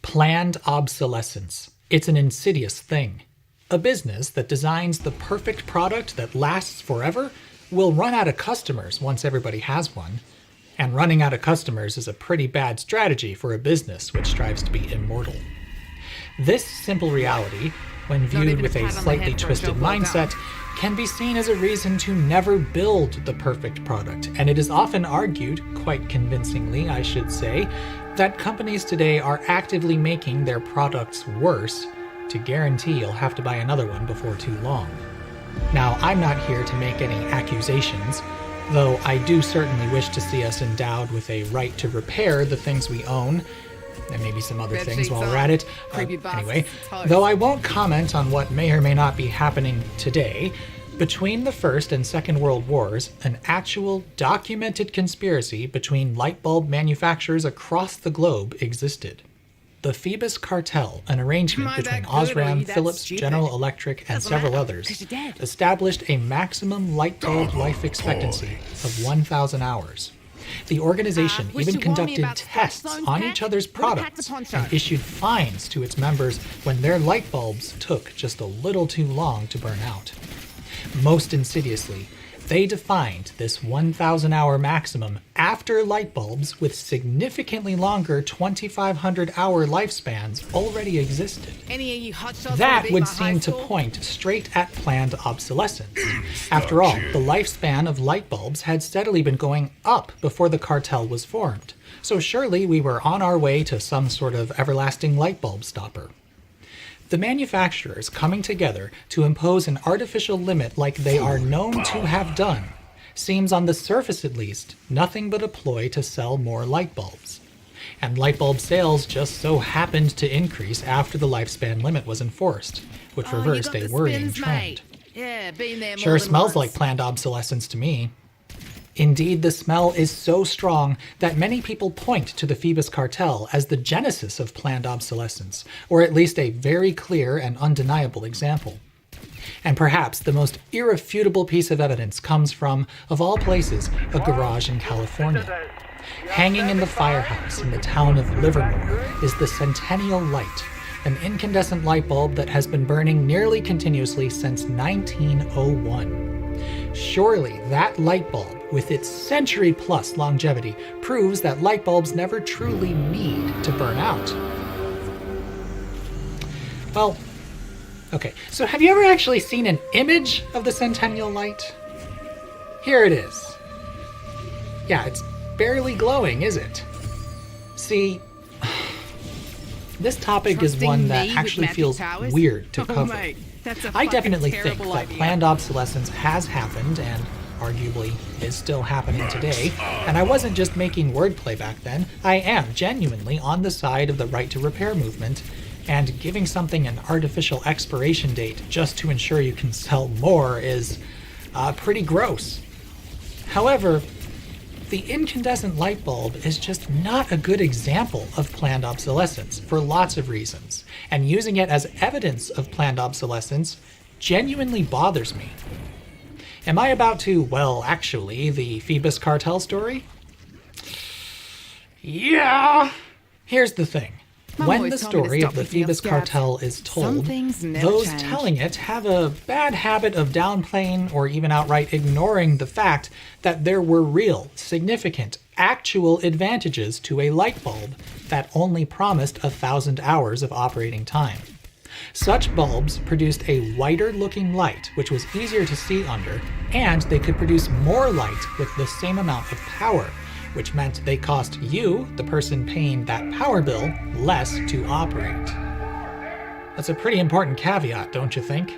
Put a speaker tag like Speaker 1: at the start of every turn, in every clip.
Speaker 1: Planned obsolescence. It's an insidious thing. A business that designs the perfect product that lasts forever will run out of customers once everybody has one. And running out of customers is a pretty bad strategy for a business which strives to be immortal. This simple reality, when viewed with a slightly twisted mindset, can be seen as a reason to never build the perfect product, and it is often argued, quite convincingly I should say, that companies today are actively making their products worse to guarantee you'll have to buy another one before too long. Now, I'm not here to make any accusations, though I do certainly wish to see us endowed with a right to repair the things we own, and maybe some other things while we're at it. Anyway, though I won't comment on what may or may not be happening today, between the First and Second World Wars, an actual documented conspiracy between light bulb manufacturers across the globe existed. The Phoebus Cartel, an arrangement between Osram, Philips, General Electric, and several others, established a maximum light bulb life expectancy of 1,000 hours. The organization even conducted tests on each other's products and issued fines to its members when their light bulbs took just a little too long to burn out. Most insidiously, they defined this 1,000-hour maximum after light bulbs with significantly longer 2,500-hour lifespans already existed. That would seem to point straight at planned obsolescence. After all, the lifespan of light bulbs had steadily been going up before the cartel was formed, so surely we were on our way to some sort of everlasting light bulb stopper. The manufacturers coming together to impose an artificial limit like they are known to have done seems, on the surface at least, nothing but a ploy to sell more light bulbs. And light bulb sales just so happened to increase after the lifespan limit was enforced, which reversed a worrying trend. Sure smells like planned obsolescence to me. Indeed, the smell is so strong that many people point to the Phoebus Cartel as the genesis of planned obsolescence, or at least a very clear and undeniable example. And perhaps the most irrefutable piece of evidence comes from, of all places, a garage in California. Hanging in the firehouse in the town of Livermore is the Centennial Light, an incandescent light bulb that has been burning nearly continuously since 1901. Surely that light bulb, with its century-plus longevity, proves that light bulbs never truly need to burn out. Well, okay, so have you ever actually seen an image of the Centennial Light? Here it is. Yeah, it's barely glowing, is it? See, this topic is one that actually feels weird to cover. I definitely think that planned obsolescence has happened and arguably is still happening today, and I wasn't just making wordplay back then. I am genuinely on the side of the right to repair movement, and giving something an artificial expiration date just to ensure you can sell more is pretty gross. However, the incandescent light bulb is just not a good example of planned obsolescence for lots of reasons, and using it as evidence of planned obsolescence genuinely bothers me. Am I about to, well, actually, the Phoebus Cartel story? Yeah! Here's the thing. When the story of the Phoebus Cartel is told, those telling it have a bad habit of downplaying or even outright ignoring the fact that there were real, significant, actual advantages to a light bulb that only promised 1,000 hours of operating time. Such bulbs produced a whiter-looking light, which was easier to see under, and they could produce more light with the same amount of power, which meant they cost you, the person paying that power bill, less to operate. That's a pretty important caveat, don't you think?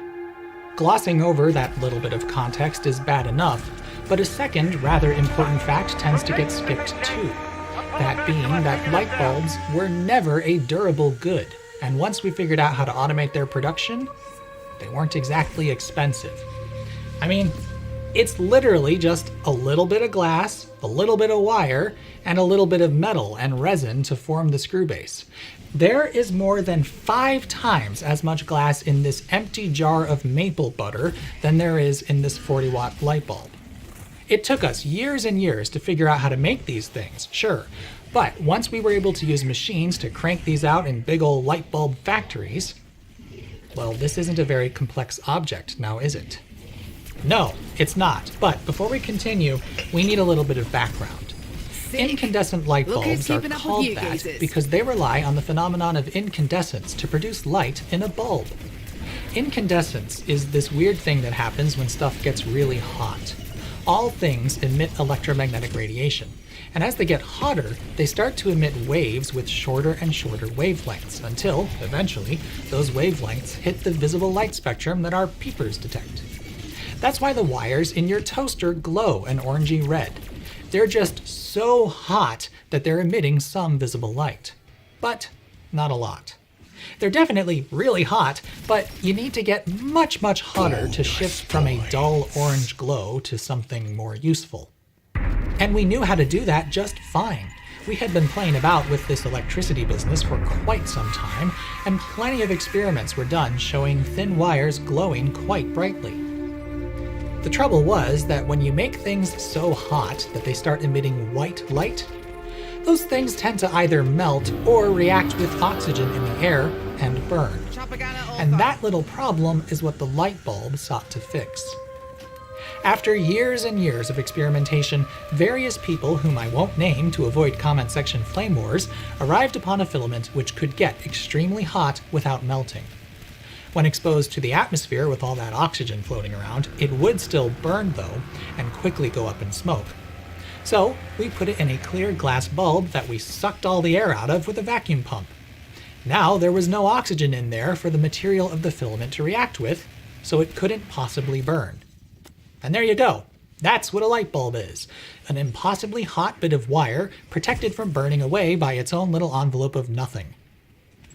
Speaker 1: Glossing over that little bit of context is bad enough, but a second, rather important fact tends to get skipped too. That being that light bulbs were never a durable good, and once we figured out how to automate their production, they weren't exactly expensive. I mean, it's literally just a little bit of glass, a little bit of wire, and a little bit of metal and resin to form the screw base. There is more than 5 times as much glass in this empty jar of maple butter than there is in this 40-watt light bulb. It took us years and years to figure out how to make these things, sure, But once we were able to use machines to crank these out in big ol' light bulb factories, well, this isn't a very complex object, now is it? No, it's not. But before we continue, we need a little bit of background. Incandescent light bulbs are called that because they rely on the phenomenon of incandescence to produce light in a bulb. Incandescence is this weird thing that happens when stuff gets really hot. All things emit electromagnetic radiation, and as they get hotter, they start to emit waves with shorter and shorter wavelengths until, eventually, those wavelengths hit the visible light spectrum that our peepers detect. That's why the wires in your toaster glow an orangey red. They're just so hot that they're emitting some visible light. But not a lot. They're definitely really hot, but you need to get much, much hotter to shift from a dull orange glow to something more useful. And we knew how to do that just fine. We had been playing about with this electricity business for quite some time, and plenty of experiments were done showing thin wires glowing quite brightly. The trouble was that when you make things so hot that they start emitting white light, those things tend to either melt or react with oxygen in the air and burn. And that little problem is what the light bulb sought to fix. After years and years of experimentation, various people whom I won't name to avoid comment section flame wars arrived upon a filament which could get extremely hot without melting. When exposed to the atmosphere with all that oxygen floating around, it would still burn though, and quickly go up in smoke. So we put it in a clear glass bulb that we sucked all the air out of with a vacuum pump. Now there was no oxygen in there for the material of the filament to react with, so it couldn't possibly burn. And there you go. That's what a light bulb is. An impossibly hot bit of wire protected from burning away by its own little envelope of nothing.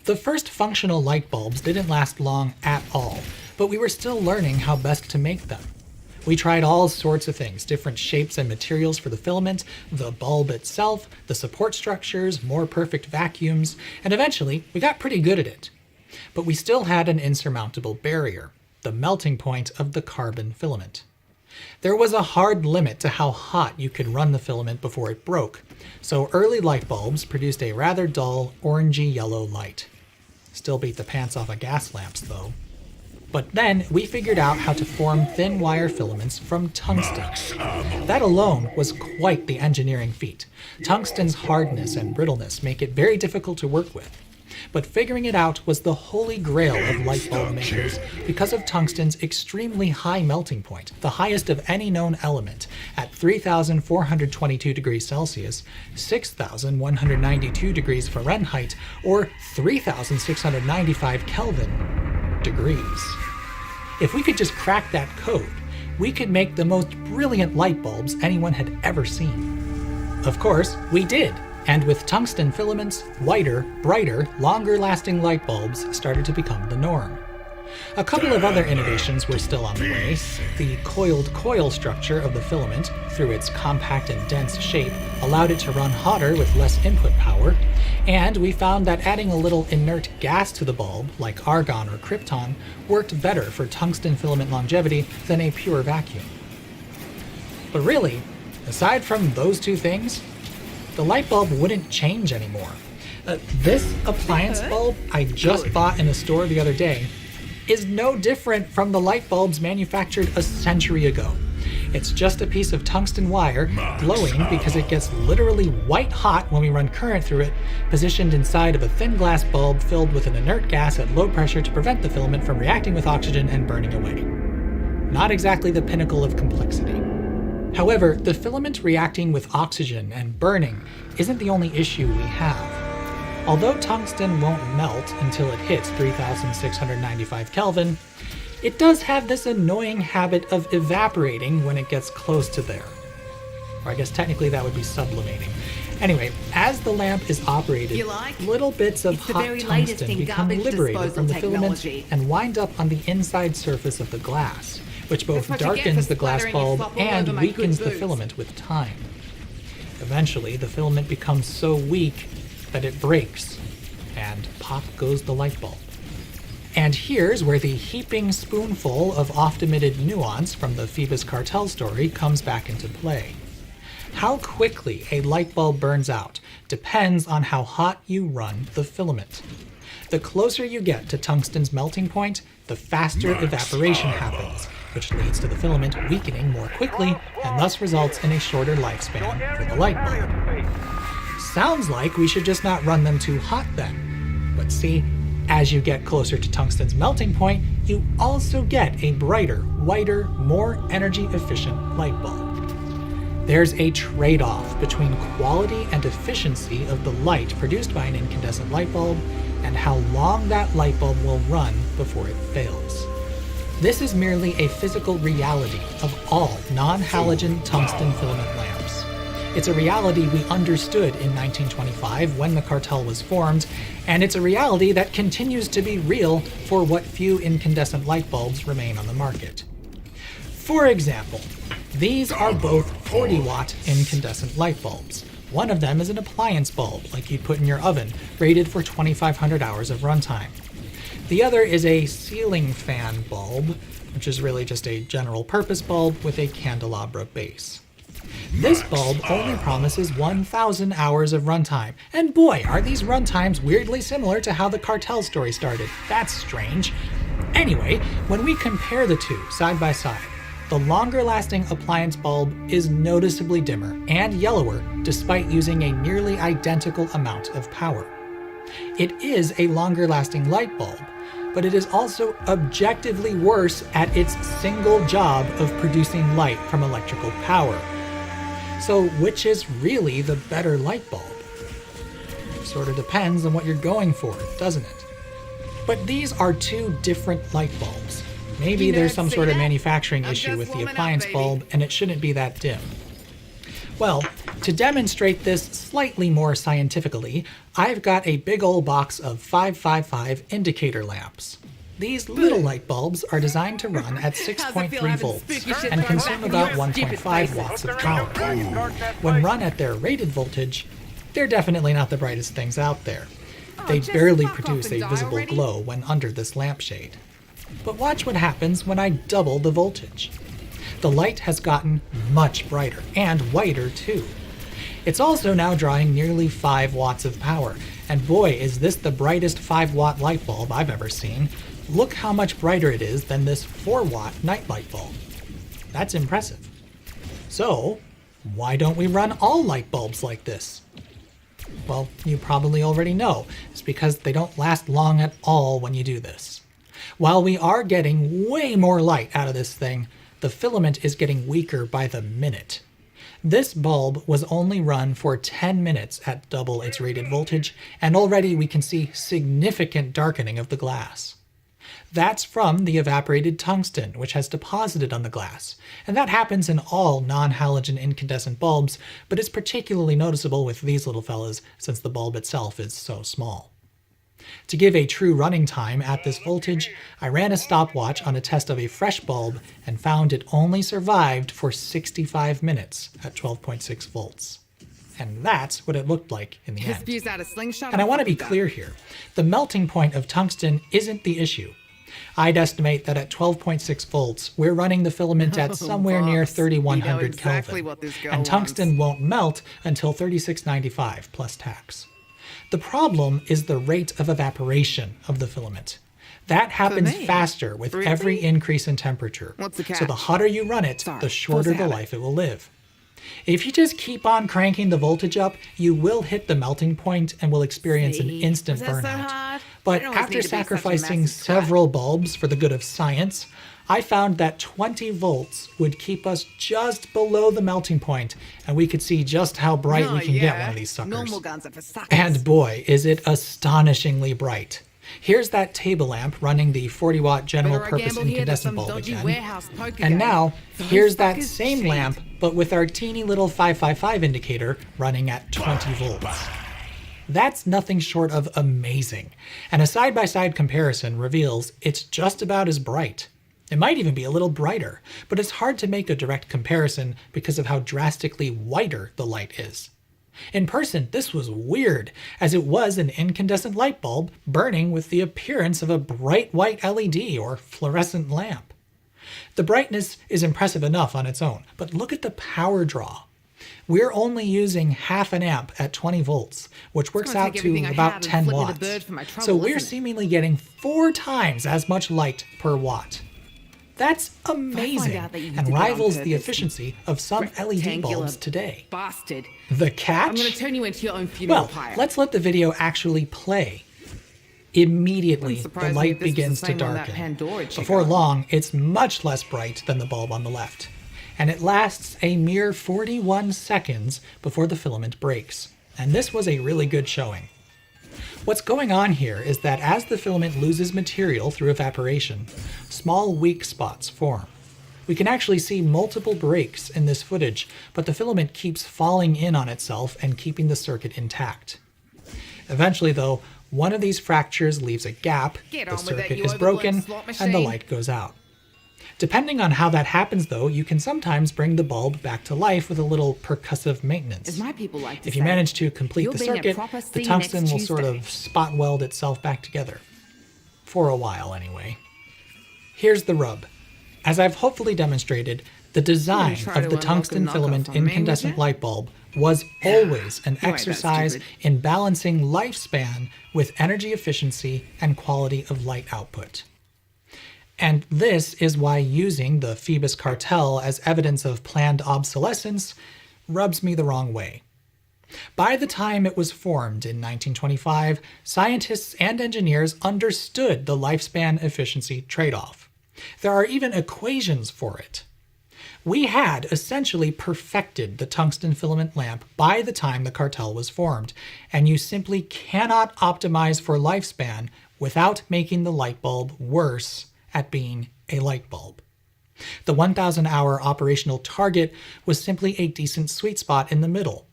Speaker 1: The first functional light bulbs didn't last long at all, but we were still learning how best to make them. We tried all sorts of things, different shapes and materials for the filament, the bulb itself, the support structures, more perfect vacuums, and eventually we got pretty good at it. But we still had an insurmountable barrier, the melting point of the carbon filament. There was a hard limit to how hot you could run the filament before it broke, so early light bulbs produced a rather dull, orangey yellow light. Still beat the pants off of gas lamps, though. But then we figured out how to form thin wire filaments from tungsten. That alone was quite the engineering feat. Tungsten's hardness and brittleness make it very difficult to work with. But figuring it out was the holy grail of light bulb makers because of tungsten's extremely high melting point, the highest of any known element, at 3,422 degrees Celsius, 6,192 degrees Fahrenheit, or 3,695 Kelvin degrees. If we could just crack that code, we could make the most brilliant light bulbs anyone had ever seen. Of course, we did. And with tungsten filaments, whiter, brighter, longer-lasting light bulbs started to become the norm. A couple of other innovations were still on the way. The coiled coil structure of the filament, through its compact and dense shape, allowed it to run hotter with less input power, and we found that adding a little inert gas to the bulb, like argon or krypton, worked better for tungsten filament longevity than a pure vacuum. But really, aside from those two things, the light bulb wouldn't change anymore. This appliance bulb I just bought in a store the other day is no different from the light bulbs manufactured a century ago. It's just a piece of tungsten wire glowing because it gets literally white hot when we run current through it, positioned inside of a thin glass bulb filled with an inert gas at low pressure to prevent the filament from reacting with oxygen and burning away. Not exactly the pinnacle of complexity. However, the filament reacting with oxygen and burning isn't the only issue we have. Although tungsten won't melt until it hits 3,695 Kelvin, it does have this annoying habit of evaporating when it gets close to there. Or I guess technically that would be sublimating. Anyway, as the lamp is operated, little bits of hot tungsten become liberated from the filament and wind up on the inside surface of the glass, which both darkens the glass bulb and weakens the filament with time. Eventually, the filament becomes so weak that it breaks, and pop goes the light bulb. And here's where the heaping spoonful of oft-omitted nuance from the Phoebus cartel story comes back into play. How quickly a light bulb burns out depends on how hot you run the filament. The closer you get to tungsten's melting point, the faster evaporation happens, which leads to the filament weakening more quickly and thus results in a shorter lifespan for the light bulb. Sounds like we should just not run them too hot then. But see, as you get closer to tungsten's melting point, you also get a brighter, whiter, more energy efficient light bulb. There's a trade-off between quality and efficiency of the light produced by an incandescent light bulb and how long that light bulb will run before it fails. This is merely a physical reality of all non-halogen tungsten filament lamps. It's a reality we understood in 1925 when the cartel was formed, and it's a reality that continues to be real for what few incandescent light bulbs remain on the market. For example, these are both 40-watt incandescent light bulbs. One of them is an appliance bulb, like you'd put in your oven, rated for 2,500 hours of runtime. The other is a ceiling fan bulb, which is really just a general-purpose bulb with a candelabra base. This bulb only promises 1,000 hours of runtime, and boy, are these runtimes weirdly similar to how the cartel story started. That's strange. Anyway, when we compare the two side by side, the longer-lasting appliance bulb is noticeably dimmer and yellower despite using a nearly identical amount of power. It is a longer-lasting light bulb, but it is also objectively worse at its single job of producing light from electrical power. So which is really the better light bulb? Sort of depends on what you're going for, doesn't it? But these are two different light bulbs. Maybe there's some sort of manufacturing issue with the appliance bulb and it shouldn't be that dim. Well, to demonstrate this slightly more scientifically, I've got a big old box of 555 indicator lamps. These little light bulbs are designed to run at 6.3 volts and consume about 1.5 watts of power. When run at their rated voltage, they're definitely not the brightest things out there. They barely produce a visible glow when under this lampshade. But watch what happens when I double the voltage. The light has gotten much brighter, and whiter too. It's also now drawing nearly 5 watts of power, and boy is this the brightest 5-watt light bulb I've ever seen. Look how much brighter it is than this 4-watt night light bulb. That's impressive. So, why don't we run all light bulbs like this? Well, you probably already know. It's because they don't last long at all when you do this. While we are getting way more light out of this thing, the filament is getting weaker by the minute. This bulb was only run for 10 minutes at double its rated voltage, and already we can see significant darkening of the glass. That's from the evaporated tungsten, which has deposited on the glass, and that happens in all non-halogen incandescent bulbs, but is particularly noticeable with these little fellas since the bulb itself is so small. To give a true running time at this voltage, I ran a stopwatch on a test of a fresh bulb and found it only survived for 65 minutes at 12.6 volts. And that's what it looked like in the end. And I want to be clear here. The melting point of tungsten isn't the issue. I'd estimate that at 12.6 volts, we're running the filament at somewhere near 3100 Kelvin, and tungsten won't melt until 3695 plus tax. The problem is the rate of evaporation of the filament. That happens faster with every increase in temperature. So the hotter you run it, the shorter the life it will live. If you just keep on cranking the voltage up, you will hit the melting point and will experience an instant burnout. But after sacrificing several bulbs for the good of science, I found that 20 volts would keep us just below the melting point, and we could see just how bright we can get one of these suckers. And boy, is it astonishingly bright. Here's that table lamp running the 40-watt general-purpose incandescent bulb again. And now, here's that same lamp, but with our teeny little 555 indicator running at 20 volts. That's nothing short of amazing, and a side-by-side comparison reveals it's just about as bright. It might even be a little brighter, but it's hard to make a direct comparison because of how drastically whiter the light is. In person, this was weird, as it was an incandescent light bulb burning with the appearance of a bright white LED or fluorescent lamp. The brightness is impressive enough on its own, but look at the power draw. We're only using half an amp at 20 volts, which works out to about 10 watts. So we're seemingly getting 4 times as much light per watt. That's amazing and rivals the efficiency of some LED bulbs today.
Speaker 2: Bastard.
Speaker 1: The catch?
Speaker 2: I'm going to turn you into your own funeral pyre.
Speaker 1: Well, let's let the video actually play. Immediately, the light begins to darken. Before long, it's much less bright than the bulb on the left. And it lasts a mere 41 seconds before the filament breaks. And this was a really good showing. What's going on here is that as the filament loses material through evaporation, small weak spots form. We can actually see multiple breaks in this footage, but the filament keeps falling in on itself and keeping the circuit intact. Eventually, though, one of these fractures leaves a gap, the circuit is broken, and the light goes out. Depending on how that happens, though, you can sometimes bring the bulb back to life with a little percussive maintenance.
Speaker 2: As my people like to
Speaker 1: If you
Speaker 2: say,
Speaker 1: manage to complete the circuit, the tungsten will sort of spot weld itself back together. For a while, anyway. Here's the rub. As I've hopefully demonstrated, the design of the tungsten filament incandescent light bulb was always an exercise in balancing lifespan with energy efficiency and quality of light output. And this is why using the Phoebus cartel as evidence of planned obsolescence rubs me the wrong way. By the time it was formed in 1925, scientists and engineers understood the lifespan efficiency trade-off. There are even equations for it. We had essentially perfected the tungsten filament lamp by the time the cartel was formed, and you simply cannot optimize for lifespan without making the light bulb worse at being a light bulb. The 1,000-hour operational target was simply a decent sweet spot in the middle.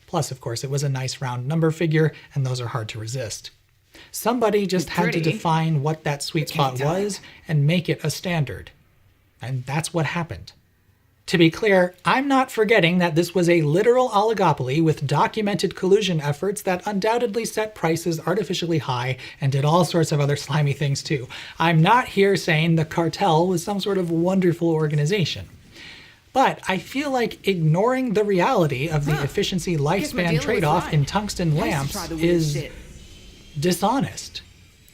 Speaker 1: Plus, of course, it was a nice round number figure, and those are hard to resist. Somebody just had to define what that sweet spot was and make it a standard. And that's what happened. To be clear, I'm not forgetting that this was a literal oligopoly with documented collusion efforts that undoubtedly set prices artificially high and did all sorts of other slimy things too. I'm not here saying the cartel was some sort of wonderful organization. But I feel like ignoring the reality of the efficiency lifespan trade-off in tungsten lamps is dishonest.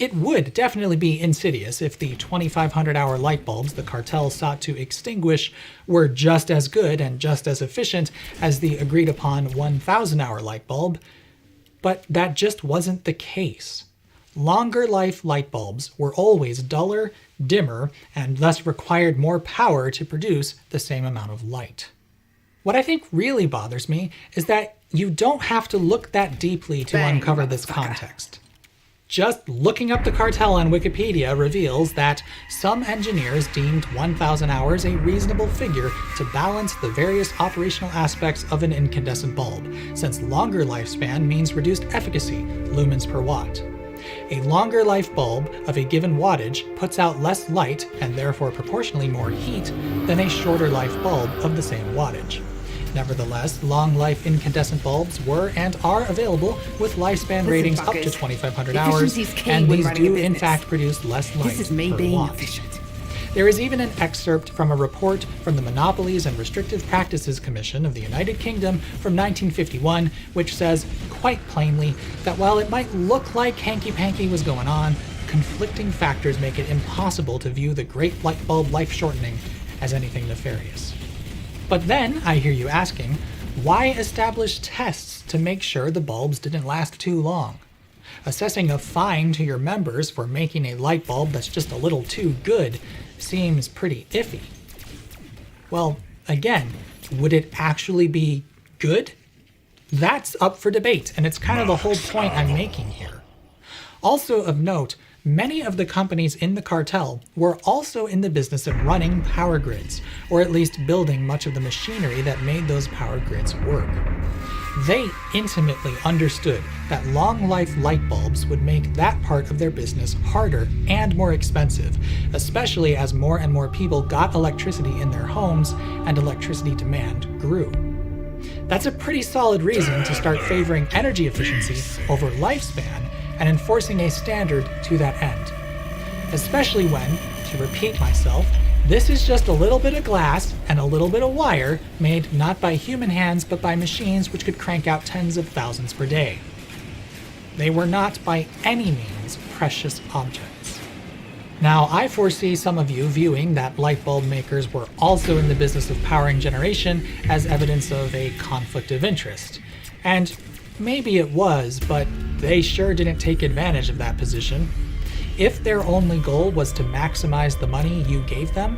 Speaker 1: It would definitely be insidious if the 2,500-hour light bulbs the cartel sought to extinguish were just as good and just as efficient as the agreed-upon 1,000-hour light bulb, but that just wasn't the case. Longer-life light bulbs were always duller, dimmer, and thus required more power to produce the same amount of light. What I think really bothers me is that you don't have to look that deeply to uncover this context. Just looking up the cartel on Wikipedia reveals that some engineers deemed 1,000 hours a reasonable figure to balance the various operational aspects of an incandescent bulb, since longer lifespan means reduced efficacy, lumens per watt. A longer life bulb of a given wattage puts out less light and therefore proportionally more heat than a shorter life bulb of the same wattage. Nevertheless, long-life incandescent bulbs were and are available with lifespan ratings up to 2,500 hours, and these do in fact produce less light per watt. There is even an excerpt from a report from the Monopolies and Restrictive Practices Commission of the United Kingdom from 1951, which says quite plainly that while it might look like hanky-panky was going on, conflicting factors make it impossible to view the great light bulb life shortening as anything nefarious. But then, I hear you asking, why establish tests to make sure the bulbs didn't last too long? Assessing a fine to your members for making a light bulb that's just a little too good seems pretty iffy. Well, again, would it actually be good? That's up for debate, and it's kind of the whole point I'm making here. Also of note, many of the companies in the cartel were also in the business of running power grids, or at least building much of the machinery that made those power grids work. They intimately understood that long-life light bulbs would make that part of their business harder and more expensive, especially as more and more people got electricity in their homes and electricity demand grew. That's a pretty solid reason to start favoring energy efficiency over lifespan and enforcing a standard to that end. Especially when, to repeat myself, This is just a little bit of glass and a little bit of wire made not by human hands but by machines which could crank out tens of thousands per day. They were not by any means precious objects. Now, I foresee some of you viewing that light bulb makers were also in the business of powering generation as evidence of a conflict of interest. And maybe it was, but they sure didn't take advantage of that position. If their only goal was to maximize the money you gave them,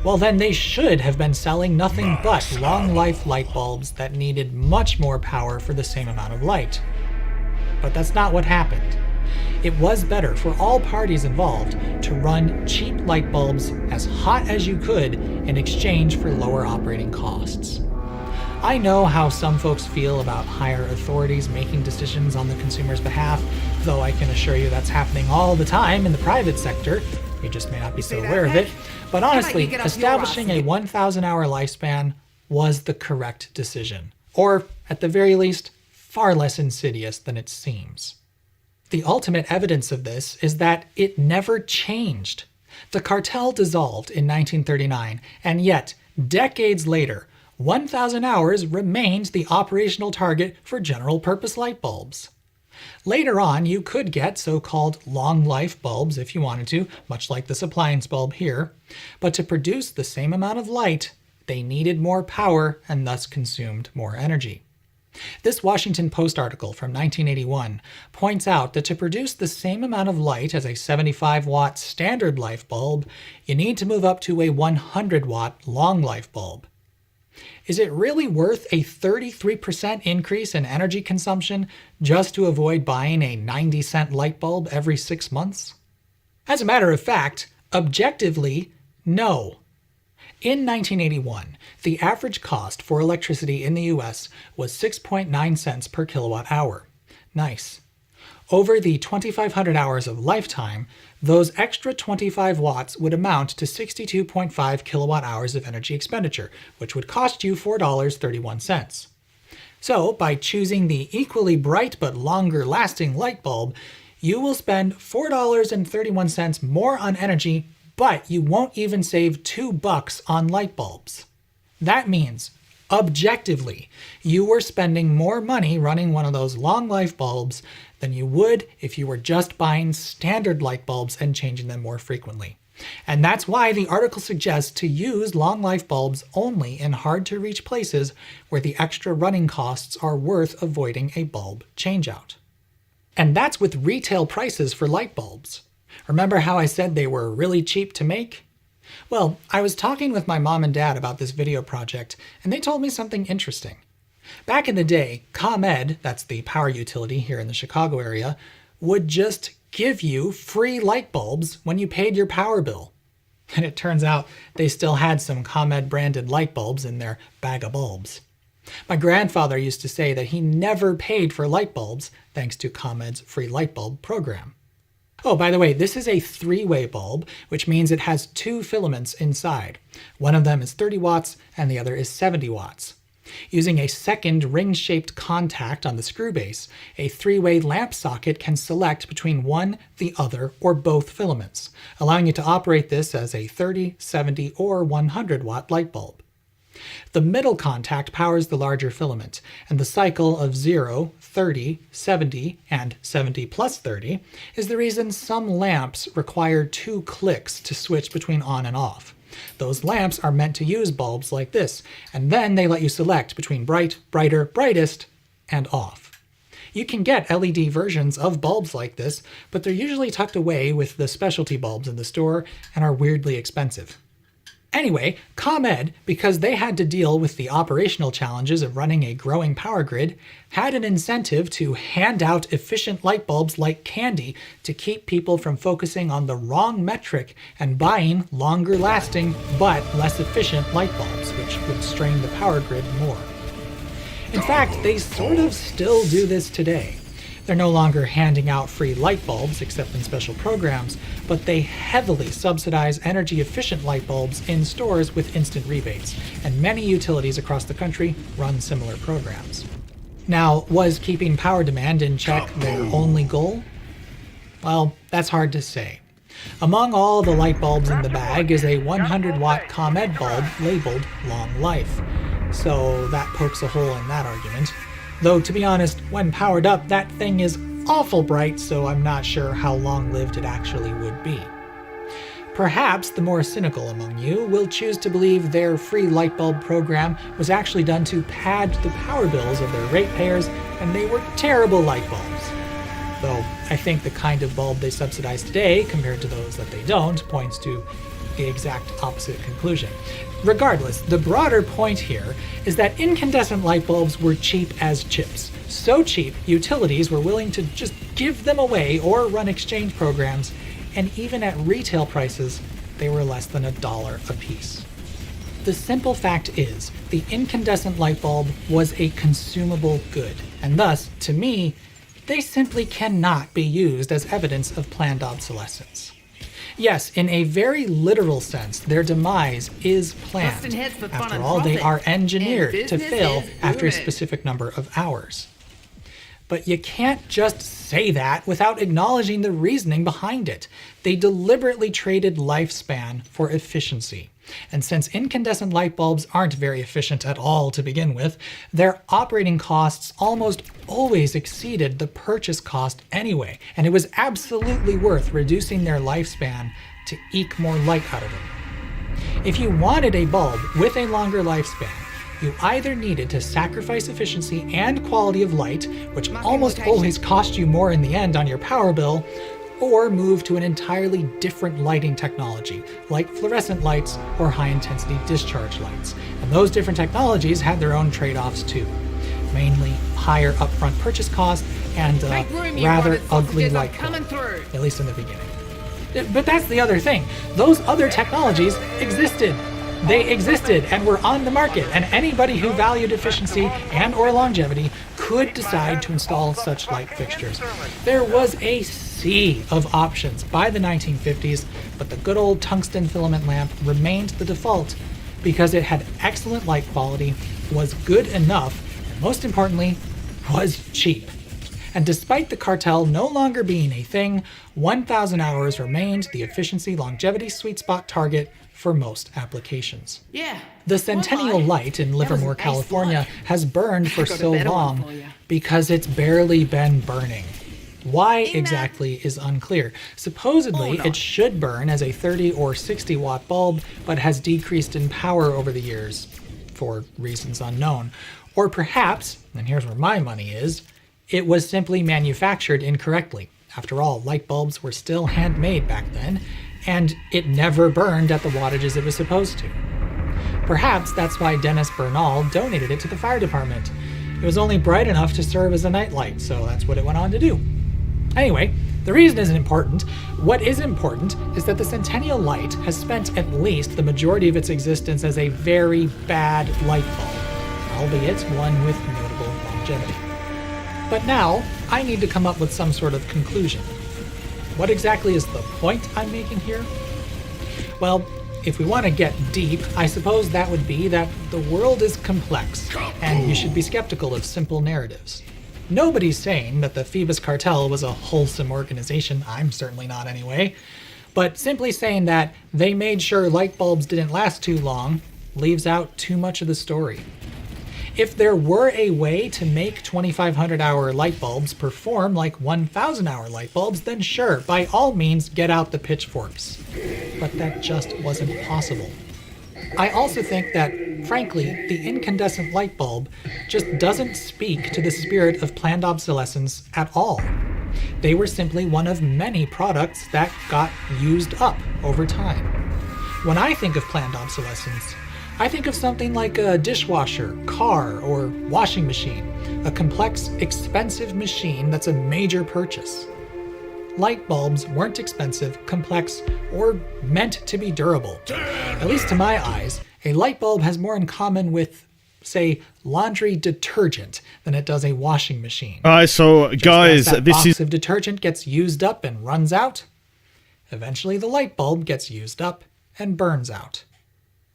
Speaker 1: well then they should have been selling nothing but long-life light bulbs that needed much more power for the same amount of light. But that's not what happened. It was better for all parties involved to run cheap light bulbs as hot as you could in exchange for lower operating costs. I know how some folks feel about higher authorities making decisions on the consumer's behalf, though I can assure you that's happening all the time in the private sector. You just may not be so aware of it. But honestly, establishing a 1,000-hour lifespan was the correct decision. Or, at the very least, far less insidious than it seems. The ultimate evidence of this is that it never changed. The cartel dissolved in 1939, and yet, decades later, 1,000 hours remained the operational target for general-purpose light bulbs. Later on, you could get so-called long-life bulbs if you wanted to, much like this appliance bulb here, but to produce the same amount of light, they needed more power and thus consumed more energy. This Washington Post article from 1981 points out that to produce the same amount of light as a 75-watt standard life bulb, you need to move up to a 100-watt long-life bulb. Is it really worth a 33% increase in energy consumption just to avoid buying a 90-cent light bulb every 6 months? As a matter of fact, objectively, no. In 1981, the average cost for electricity in the US was 6.9 cents per kilowatt hour. Nice. Over the 2,500 hours of lifetime, those extra 25 watts would amount to 62.5 kilowatt hours of energy expenditure, which would cost you $4.31. So, by choosing the equally bright but longer lasting light bulb, you will spend $4.31 more on energy, but you won't even save $2 on light bulbs. That means, objectively, you were spending more money running one of those long life bulbs than you would if you were just buying standard light bulbs and changing them more frequently. And that's why the article suggests to use long life bulbs only in hard to reach places where the extra running costs are worth avoiding a bulb changeout. And that's with retail prices for light bulbs. Remember how I said they were really cheap to make? Well, I was talking with my mom and dad about this video project, and they told me something interesting. Back in the day, ComEd, that's the power utility here in the Chicago area, would just give you free light bulbs when you paid your power bill. And it turns out they still had some ComEd branded light bulbs in their bag of bulbs. My grandfather used to say that he never paid for light bulbs thanks to ComEd's free light bulb program. Oh, by the way, this is a three-way bulb, which means it has two filaments inside. One of them is 30 watts and the other is 70 watts. Using a second ring-shaped contact on the screw base, a three-way lamp socket can select between one, the other, or both filaments, allowing you to operate this as a 30, 70, or 100-watt light bulb. The middle contact powers the larger filament, and the cycle of 0, 30, 70, and 70 plus 30 is the reason some lamps require 2 clicks to switch between on and off. Those lamps are meant to use bulbs like this, and then they let you select between bright, brighter, brightest, and off. You can get LED versions of bulbs like this, but they're usually tucked away with the specialty bulbs in the store and are weirdly expensive. Anyway, ComEd, because they had to deal with the operational challenges of running a growing power grid, had an incentive to hand out efficient light bulbs like candy to keep people from focusing on the wrong metric and buying longer-lasting but less efficient light bulbs, which would strain the power grid more. In fact, they sort of still do this today. They're no longer handing out free light bulbs except in special programs, but they heavily subsidize energy-efficient light bulbs in stores with instant rebates, and many utilities across the country run similar programs. Now, was keeping power demand in check their only goal? Well, that's hard to say. Among all the light bulbs in the bag is a 100-watt ComEd bulb labeled Long Life, so that pokes a hole in that argument. Though, to be honest, when powered up, that thing is awful bright, so I'm not sure how long-lived it actually would be. Perhaps the more cynical among you will choose to believe their free light bulb program was actually done to pad the power bills of their ratepayers, and they were terrible light bulbs. Though I think the kind of bulb they subsidize today, compared to those that they don't, points to the exact opposite conclusion. Regardless, the broader point here is that incandescent light bulbs were cheap as chips. So cheap, utilities were willing to just give them away or run exchange programs, and even at retail prices, they were less than $1 a piece. The simple fact is, the incandescent light bulb was a consumable good, and thus, to me, they simply cannot be used as evidence of planned obsolescence. Yes, in a very literal sense, their demise is planned. After all, they are engineered to fail after a specific number of hours. But you can't just say that without acknowledging the reasoning behind it. They deliberately traded lifespan for efficiency. And since incandescent light bulbs aren't very efficient at all to begin with, their operating costs almost always exceeded the purchase cost anyway, and it was absolutely worth reducing their lifespan to eke more light out of them. If you wanted a bulb with a longer lifespan, you either needed to sacrifice efficiency and quality of light, which almost always cost you more in the end on your power bill, or move to an entirely different lighting technology, like fluorescent lights or high-intensity discharge lights. And those different technologies had their own trade-offs too. Mainly higher upfront purchase cost and rather ugly light bulb, at least in the beginning. But that's the other thing. Those other technologies existed. They existed and were on the market, and anybody who valued efficiency and or longevity could decide to install such light fixtures. There was a sea of options by the 1950s, but the good old tungsten filament lamp remained the default because it had excellent light quality, was good enough, and most importantly, was cheap. And despite the cartel no longer being a thing, 1,000 hours remained the efficiency longevity sweet spot target for most applications.
Speaker 2: Yeah.
Speaker 1: The Centennial Light in Livermore, California has burned for so long because it's barely been burning. Why exactly is unclear. Supposedly, it should burn as a 30 or 60 watt bulb, but has decreased in power over the years, for reasons unknown. Or perhaps, and here's where my money is, it was simply manufactured incorrectly. After all, light bulbs were still handmade back then, and it never burned at the wattages it was supposed to. Perhaps that's why Dennis Bernal donated it to the fire department. It was only bright enough to serve as a nightlight, so that's what it went on to do. Anyway, the reason isn't important. What is important is that the Centennial Light has spent at least the majority of its existence as a very bad light bulb, albeit one with notable longevity. But now, I need to come up with some sort of conclusion. What exactly is the point I'm making here? Well, if we want to get deep, I suppose that would be that the world is complex, and you should be skeptical of simple narratives. Nobody's saying that the Phoebus Cartel was a wholesome organization, I'm certainly not anyway, but simply saying that they made sure light bulbs didn't last too long leaves out too much of the story. If there were a way to make 2,500-hour light bulbs perform like 1,000-hour light bulbs, then sure, by all means get out the pitchforks. But that just wasn't possible. I also think that, frankly, the incandescent light bulb just doesn't speak to the spirit of planned obsolescence at all. They were simply one of many products that got used up over time. When I think of planned obsolescence, I think of something like a dishwasher, car, or washing machine, a complex, expensive machine that's a major purchase. Light bulbs weren't expensive, complex, or meant to be durable. At least to my eyes, a light bulb has more in common with, say, laundry detergent than it does a washing machine.
Speaker 3: Alright, so guys,
Speaker 1: as that box of detergent gets used up and runs out, eventually the light bulb gets used up and burns out.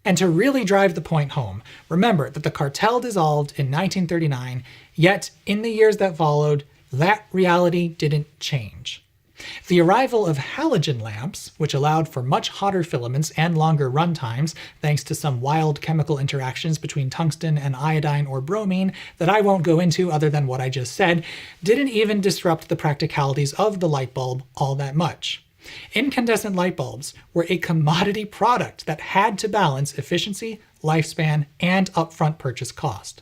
Speaker 1: And to really drive the point home, remember that the cartel dissolved in 1939, yet in the years that followed, that reality didn't change. The arrival of halogen lamps, which allowed for much hotter filaments and longer run times thanks to some wild chemical interactions between tungsten and iodine or bromine that I won't go into other than what I just said, didn't even disrupt the practicalities of the light bulb all that much. Incandescent light bulbs were a commodity product that had to balance efficiency, lifespan, and upfront purchase cost.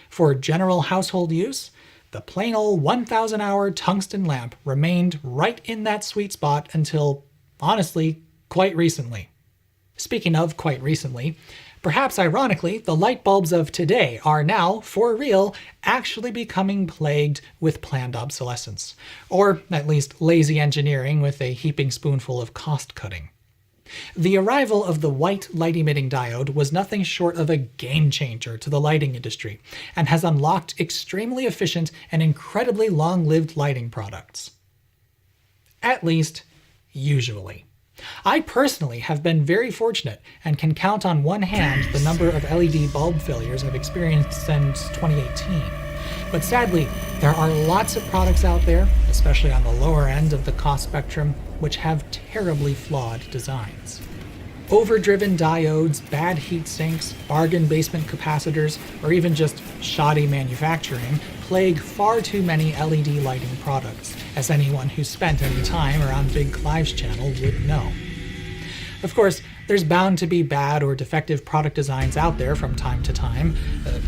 Speaker 1: For general household use, the plain old 1,000-hour tungsten lamp remained right in that sweet spot until, honestly, quite recently. Speaking of quite recently, perhaps ironically, the light bulbs of today are now, for real, actually becoming plagued with planned obsolescence. Or at least lazy engineering with a heaping spoonful of cost cutting. The arrival of the white light-emitting diode was nothing short of a game-changer to the lighting industry, and has unlocked extremely efficient and incredibly long-lived lighting products. At least, usually. I personally have been very fortunate and can count on one hand the number of LED bulb failures I've experienced since 2018. But sadly, there are lots of products out there, especially on the lower end of the cost spectrum, which have terribly flawed designs. Overdriven diodes, bad heat sinks, bargain basement capacitors, or even just shoddy manufacturing plague far too many LED lighting products, as anyone who spent any time around Big Clive's channel would know. Of course, there's bound to be bad or defective product designs out there from time to time.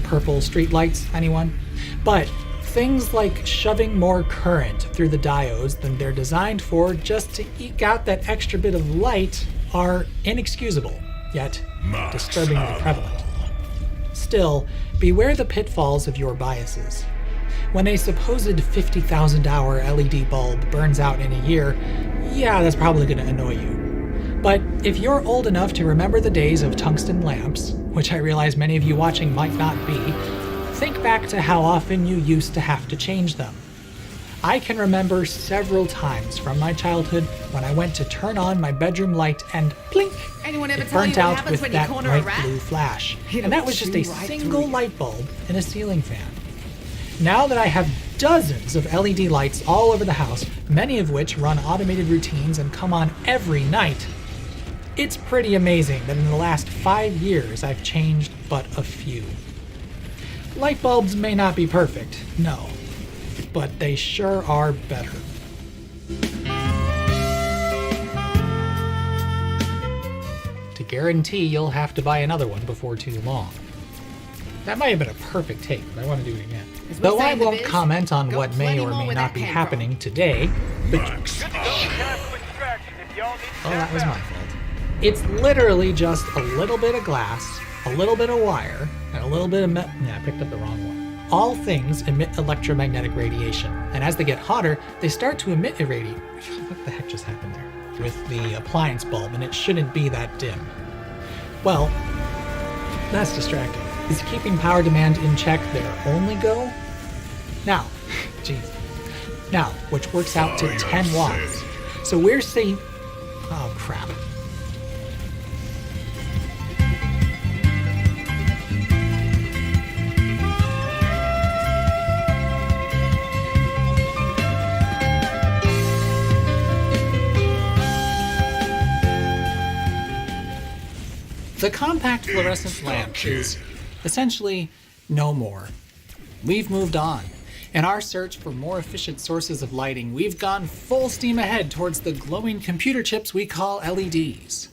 Speaker 1: Purple streetlights, anyone? But things like shoving more current through the diodes than they're designed for just to eke out that extra bit of light are inexcusable, yet disturbingly prevalent. Still, beware the pitfalls of your biases. When a supposed 50,000-hour LED bulb burns out in a year, yeah, that's probably going to annoy you. But if you're old enough to remember the days of tungsten lamps, which I realize many of you watching might not be, think back to how often you used to have to change them. I can remember several times from my childhood when I went to turn on my bedroom light and blink, it burnt out with that bright blue flash. And that was just a single light bulb in a ceiling fan. Now that I have dozens of LED lights all over the house, many of which run automated routines and come on every night, it's pretty amazing that in the last 5 years I've changed but a few. Light bulbs may not be perfect, no, but they sure are better. To guarantee you'll have to buy another one before too long. That might have been a perfect take, but I want to do it again. Though I won't comment on what may or may not be happening today, but... Oh, that was my fault. It's literally just a little bit of glass, a little bit of wire, and a little bit of I picked up the wrong one. All things emit electromagnetic radiation, and as they get hotter, they start to emit irradiation. What the heck just happened there? With the appliance bulb, and it shouldn't be that dim. Well, that's distracting. Is keeping power demand in check their only goal? Now, now, which works out to 10 watts. So we're seeing... Oh, crap. The compact fluorescent lamp is essentially no more. We've moved on. In our search for more efficient sources of lighting, we've gone full steam ahead towards the glowing computer chips we call LEDs.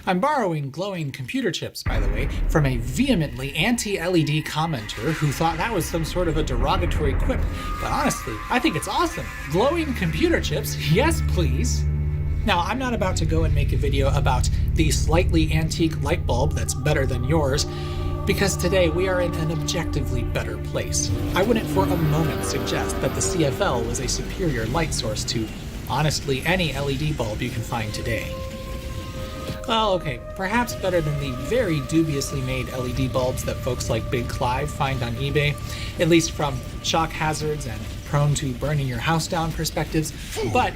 Speaker 1: I'm borrowing glowing computer chips, by the way, from a vehemently anti-LED commenter who thought that was some sort of a derogatory quip. But honestly, I think it's awesome. Glowing computer chips, yes please. Now, I'm not about to go and make a video about the slightly antique light bulb that's better than yours, because today we are in an objectively better place. I wouldn't for a moment suggest that the CFL was a superior light source to, honestly, any LED bulb you can find today. Well, okay, perhaps better than the very dubiously made LED bulbs that folks like Big Clive find on eBay, at least from shock hazards and prone to burning your house down perspectives. But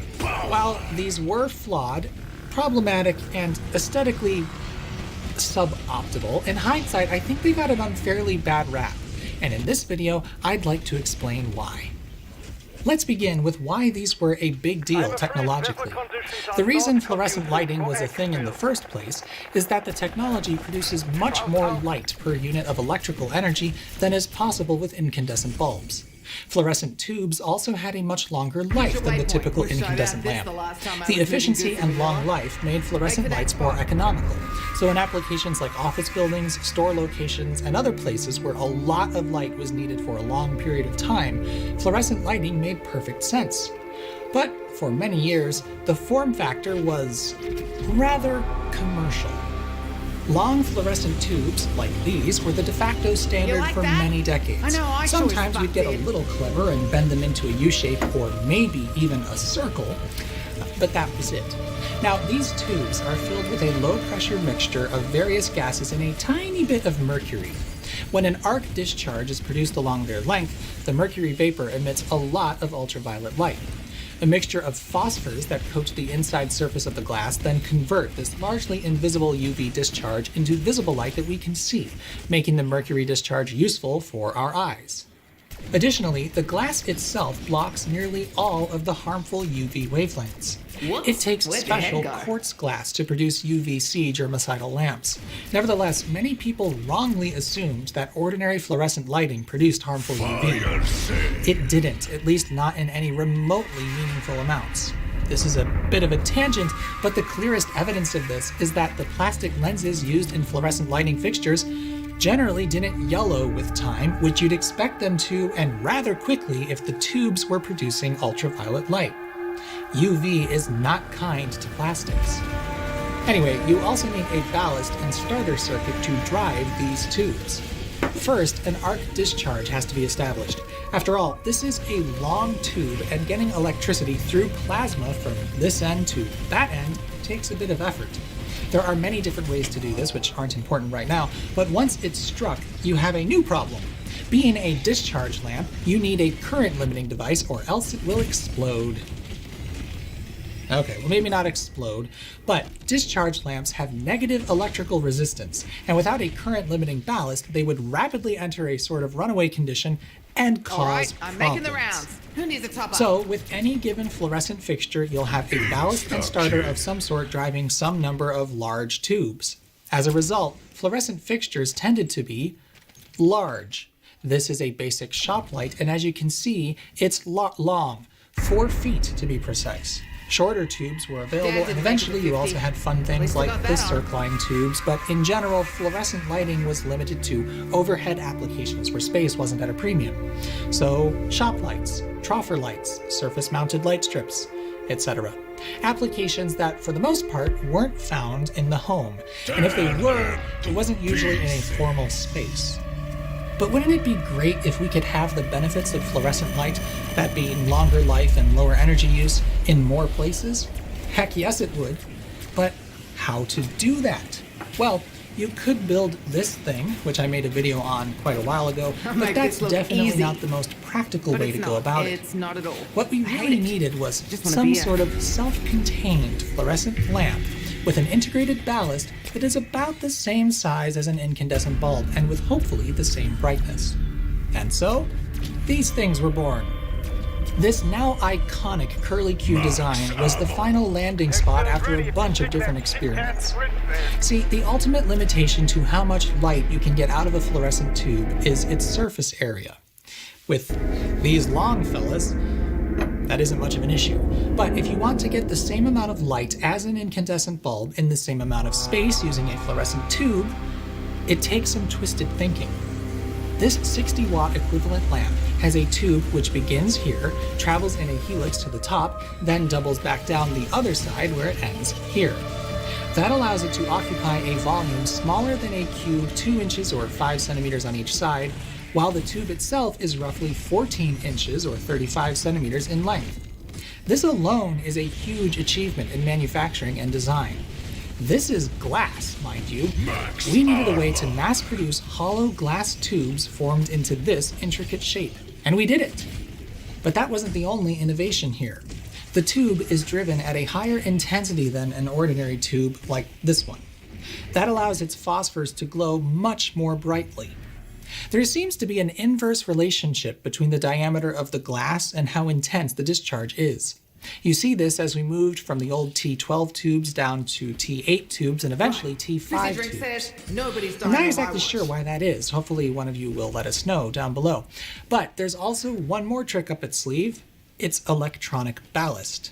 Speaker 1: while these were flawed, problematic, and aesthetically suboptimal, in hindsight, I think they got an unfairly bad rap. And in this video, I'd like to explain why. Let's begin with why these were a big deal technologically. The reason fluorescent lighting was a thing in the first place is that the technology produces much more light per unit of electrical energy than is possible with incandescent bulbs. Fluorescent tubes also had a much longer life than the typical incandescent lamp. The efficiency and long life made fluorescent lights more economical, so in applications like office buildings, store locations, and other places where a lot of light was needed for a long period of time, fluorescent lighting made perfect sense. But for many years, the form factor was rather commercial. Long fluorescent tubes, like these, were the de facto standard for many decades. Sometimes we'd get a little clever and bend them into a U-shape or maybe even a circle, but that was it. Now, these tubes are filled with a low-pressure mixture of various gases and a tiny bit of mercury. When an arc discharge is produced along their length, the mercury vapor emits a lot of ultraviolet light. A mixture of phosphors that coat the inside surface of the glass then convert this largely invisible UV discharge into visible light that we can see, making the mercury discharge useful for our eyes. Additionally, the glass itself blocks nearly all of the harmful UV wavelengths. It takes special quartz glass to produce UVC germicidal lamps. Nevertheless, many people wrongly assumed that ordinary fluorescent lighting produced harmful UV. It didn't, at least not in any remotely meaningful amounts. This is a bit of a tangent, but the clearest evidence of this is that the plastic lenses used in fluorescent lighting fixtures generally didn't yellow with time, which you'd expect them to, and rather quickly if the tubes were producing ultraviolet light. UV is not kind to plastics. Anyway, you also need a ballast and starter circuit to drive these tubes. First, an arc discharge has to be established. After all, this is a long tube, and getting electricity through plasma from this end to that end takes a bit of effort. There are many different ways to do this, which aren't important right now, but once it's struck, you have a new problem. Being a discharge lamp, you need a current limiting device or else it will explode. Okay, well maybe not explode, but discharge lamps have negative electrical resistance, and without a current limiting ballast, they would rapidly enter a sort of runaway condition and cause problems.
Speaker 2: I'm making the rounds. Who needs a top up?
Speaker 1: So, with any given fluorescent fixture, you'll have a ballast and starter of some sort driving some number of large tubes. As a result, fluorescent fixtures tended to be large. This is a basic shop light, and as you can see, it's long, 4 feet to be precise. Shorter tubes were available, and eventually you also had fun things like the circline tubes, but in general, fluorescent lighting was limited to overhead applications where space wasn't at a premium. So, shop lights, troffer lights, surface-mounted light strips, etc. Applications that, for the most part, weren't found in the home, and if they were, it wasn't usually in a formal space. But wouldn't it be great if we could have the benefits of fluorescent light, that being longer life and lower energy use, in more places? Heck yes it would. But how to do that? Well, you could build this thing, which I made a video on quite a while ago, but that's definitely not the most practical way to go about it.
Speaker 2: It's not at all.
Speaker 1: What we really needed was some sort of self-contained fluorescent lamp with an integrated ballast that is about the same size as an incandescent bulb and with hopefully the same brightness. And so, these things were born. This now iconic curly-Q design was the final landing spot after a bunch of different experiments. See, the ultimate limitation to how much light you can get out of a fluorescent tube is its surface area. With these long fellas, that isn't much of an issue. But if you want to get the same amount of light as an incandescent bulb in the same amount of space using a fluorescent tube, it takes some twisted thinking. This 60-watt equivalent lamp has a tube which begins here, travels in a helix to the top, then doubles back down the other side where it ends here. That allows it to occupy a volume smaller than a cube 2 inches or 5 centimeters on each side, while the tube itself is roughly 14 inches or 35 centimeters in length. This alone is a huge achievement in manufacturing and design. This is glass, mind you. We needed a way to mass-produce hollow glass tubes formed into this intricate shape, and we did it. But that wasn't the only innovation here. The tube is driven at a higher intensity than an ordinary tube like this one. That allows its phosphors to glow much more brightly. There seems to be an inverse relationship between the diameter of the glass and how intense the discharge is. You see this as we moved from the old T12 tubes down to T8 tubes and eventually T5 tubes.
Speaker 2: Says nobody's
Speaker 1: I'm not exactly sure why that is. Hopefully one of you will let us know down below. But there's also one more trick up its sleeve. It's electronic ballast.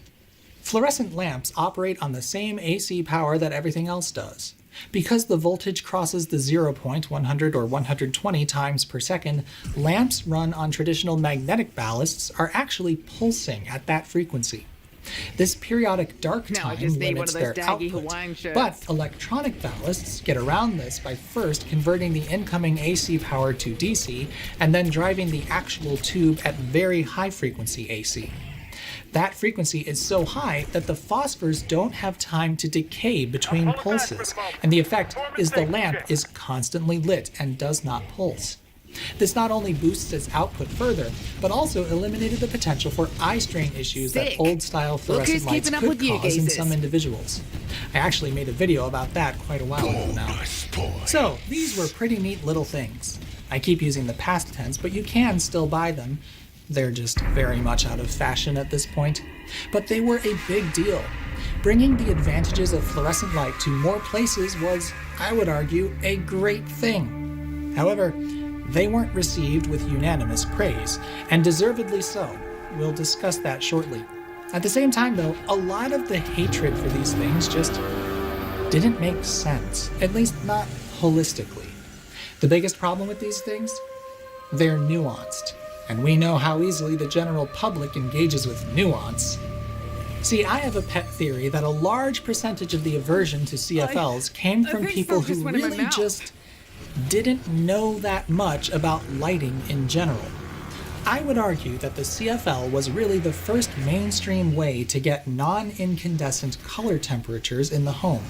Speaker 1: Fluorescent lamps operate on the same AC power that everything else does. Because the voltage crosses the 0 point 100 or 120 times per second, lamps run on traditional magnetic ballasts are actually pulsing at that frequency. This periodic dark time limits their output, but electronic ballasts get around this by first converting the incoming AC power to DC and then driving the actual tube at very high frequency AC. That frequency is so high that the phosphors don't have time to decay between pulses, and the effect is the lamp is constantly lit and does not pulse. This not only boosts its output further, but also eliminated the potential for eye strain issues that old-style fluorescent lights could cause in some individuals. I actually made a video about that quite a while ago now. So, these were pretty neat little things. I keep using the past tense, but you can still buy them. They're just very much out of fashion at this point. But they were a big deal. Bringing the advantages of fluorescent light to more places was, I would argue, a great thing. However, they weren't received with unanimous praise, and deservedly so. We'll discuss that shortly. At the same time, though, a lot of the hatred for these things just didn't make sense, at least not holistically. The biggest problem with these things? They're nuanced. And we know how easily the general public engages with nuance. See, I have a pet theory that a large percentage of the aversion to CFLs came from people who really just didn't know that much about lighting in general. I would argue that the CFL was really the first mainstream way to get non-incandescent color temperatures in the home.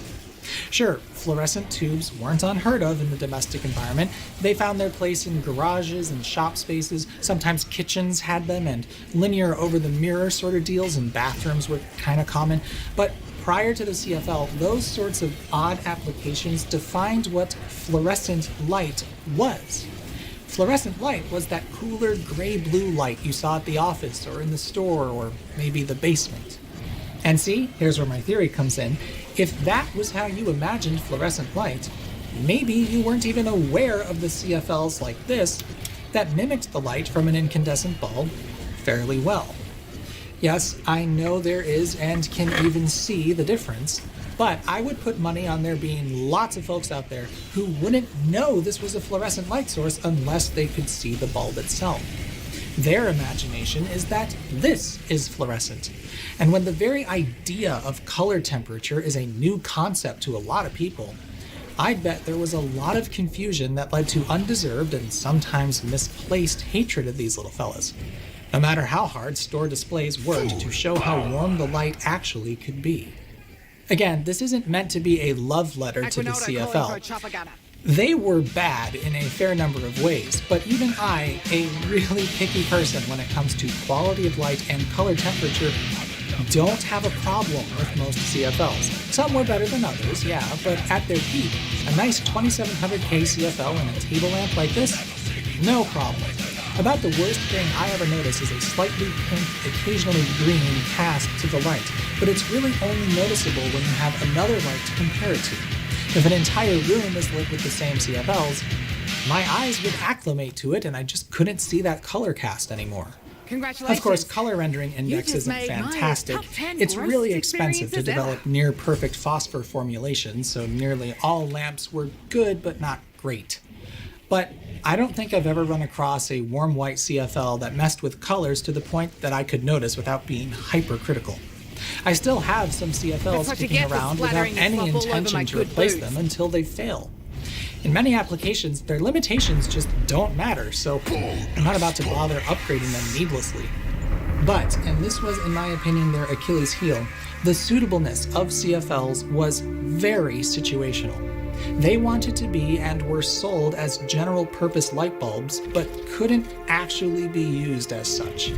Speaker 1: Sure, fluorescent tubes weren't unheard of in the domestic environment. They found their place in garages and shop spaces. Sometimes kitchens had them, and linear over-the-mirror sort of deals in bathrooms were kind of common. But prior to the CFL, those sorts of odd applications defined what fluorescent light was. Fluorescent light was that cooler gray-blue light you saw at the office or in the store or maybe the basement. And see, here's where my theory comes in. If that was how you imagined fluorescent light, maybe you weren't even aware of the CFLs like this that mimicked the light from an incandescent bulb fairly well. Yes, I know there is and can even see the difference, but I would put money on there being lots of folks out there who wouldn't know this was a fluorescent light source unless they could see the bulb itself. Their imagination is that this is fluorescent. And when the very idea of color temperature is a new concept to a lot of people, I bet there was a lot of confusion that led to undeserved and sometimes misplaced hatred of these little fellas, no matter how hard store displays worked to show how warm the light actually could be. Again, this isn't meant to be a love letter to the CFL. They were bad in a fair number of ways, but even I, a really picky person when it comes to quality of light and color temperature, don't have a problem with most CFLs. Some were better than others, yeah, but at their peak, a nice 2700K CFL and a table lamp like this, no problem. About the worst thing I ever notice is a slightly pink, occasionally green cast to the light, but it's really only noticeable when you have another light to compare it to. If an entire room is lit with the same CFLs, my eyes would acclimate to it and I just couldn't see that color cast anymore.
Speaker 2: Congratulations.
Speaker 1: Of course, color rendering index isn't fantastic. It's really expensive to develop near-perfect phosphor formulations, so nearly all lamps were good but not great. But I don't think I've ever run across a warm white CFL that messed with colors to the point that I could notice without being hypercritical. I still have some CFLs kicking around without any intention to replace them until they fail. In many applications, their limitations just don't matter, so I'm not about to bother upgrading them needlessly. But, and this was in my opinion their Achilles heel, the suitableness of CFLs was very situational. They wanted to be and were sold as general-purpose light bulbs, but couldn't actually be used as such.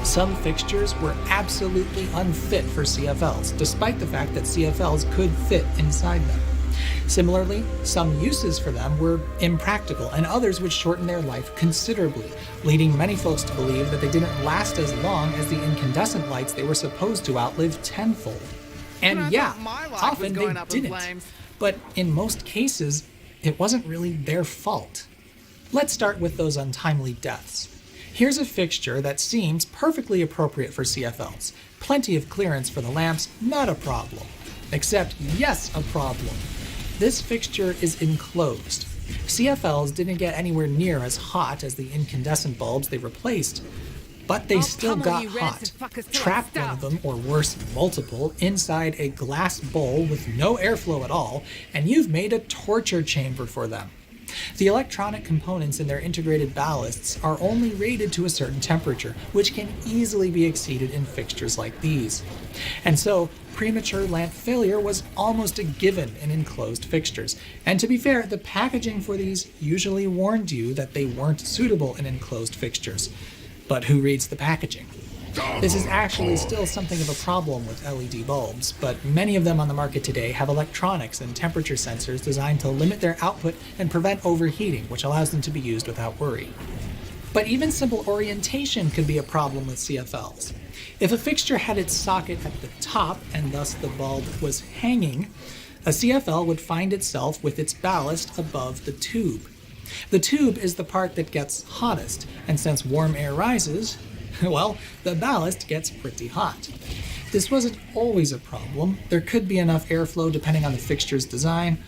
Speaker 1: Some fixtures were absolutely unfit for CFLs, despite the fact that CFLs could fit inside them. Similarly, some uses for them were impractical, and others would shorten their life considerably, leading many folks to believe that they didn't last as long as the incandescent lights they were supposed to outlive tenfold. And yeah, often they didn't. But in most cases, it wasn't really their fault. Let's start with those untimely deaths. Here's a fixture that seems perfectly appropriate for CFLs. Plenty of clearance for the lamps, not a problem. Except, yes, a problem. This fixture is enclosed. CFLs didn't get anywhere near as hot as the incandescent bulbs they replaced, but they still got hot. Trap one of them, or worse, multiple, inside a glass bowl with no airflow at all, and you've made a torture chamber for them. The electronic components in their integrated ballasts are only rated to a certain temperature, which can easily be exceeded in fixtures like these. And so, premature lamp failure was almost a given in enclosed fixtures. And to be fair, the packaging for these usually warned you that they weren't suitable in enclosed fixtures. But who reads the packaging? This is actually still something of a problem with LED bulbs, but many of them on the market today have electronics and temperature sensors designed to limit their output and prevent overheating, which allows them to be used without worry. But even simple orientation could be a problem with CFLs. If a fixture had its socket at the top and thus the bulb was hanging, a CFL would find itself with its ballast above the tube. The tube is the part that gets hottest, and since warm air rises, well, the ballast gets pretty hot. This wasn't always a problem. There could be enough airflow depending on the fixture's design,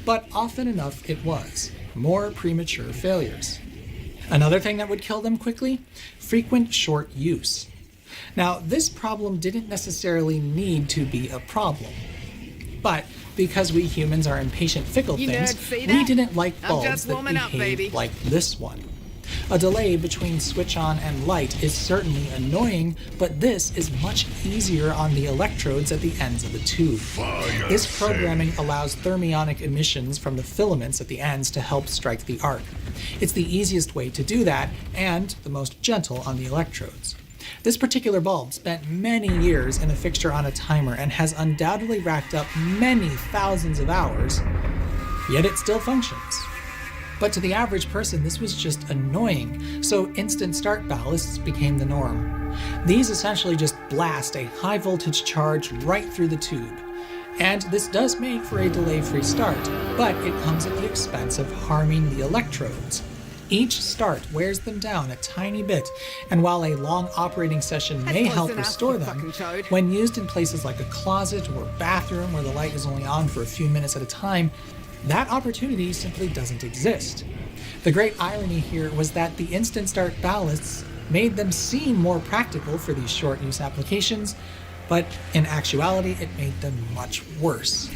Speaker 1: but often enough it was. More premature failures. Another thing that would kill them quickly? Frequent short use. Now, this problem didn't necessarily need to be a problem, but because we humans are impatient, fickle things, we didn't like bulbs that behaved like this one. A delay between switch on and light is certainly annoying, but this is much easier on the electrodes at the ends of the tube. This programming allows thermionic emissions from the filaments at the ends to help strike the arc. It's the easiest way to do that, and the most gentle on the electrodes. This particular bulb spent many years in a fixture on a timer and has undoubtedly racked up many thousands of hours, yet it still functions. But to the average person, this was just annoying, so instant start ballasts became the norm. These essentially just blast a high voltage charge right through the tube. And this does make for a delay-free start, but it comes at the expense of harming the electrodes. Each start wears them down a tiny bit, and while a long operating session may help restore them, when used in places like a closet or bathroom where the light is only on for a few minutes at a time, that opportunity simply doesn't exist. The great irony here was that the instant start ballasts made them seem more practical for these short use applications, but in actuality it made them much worse.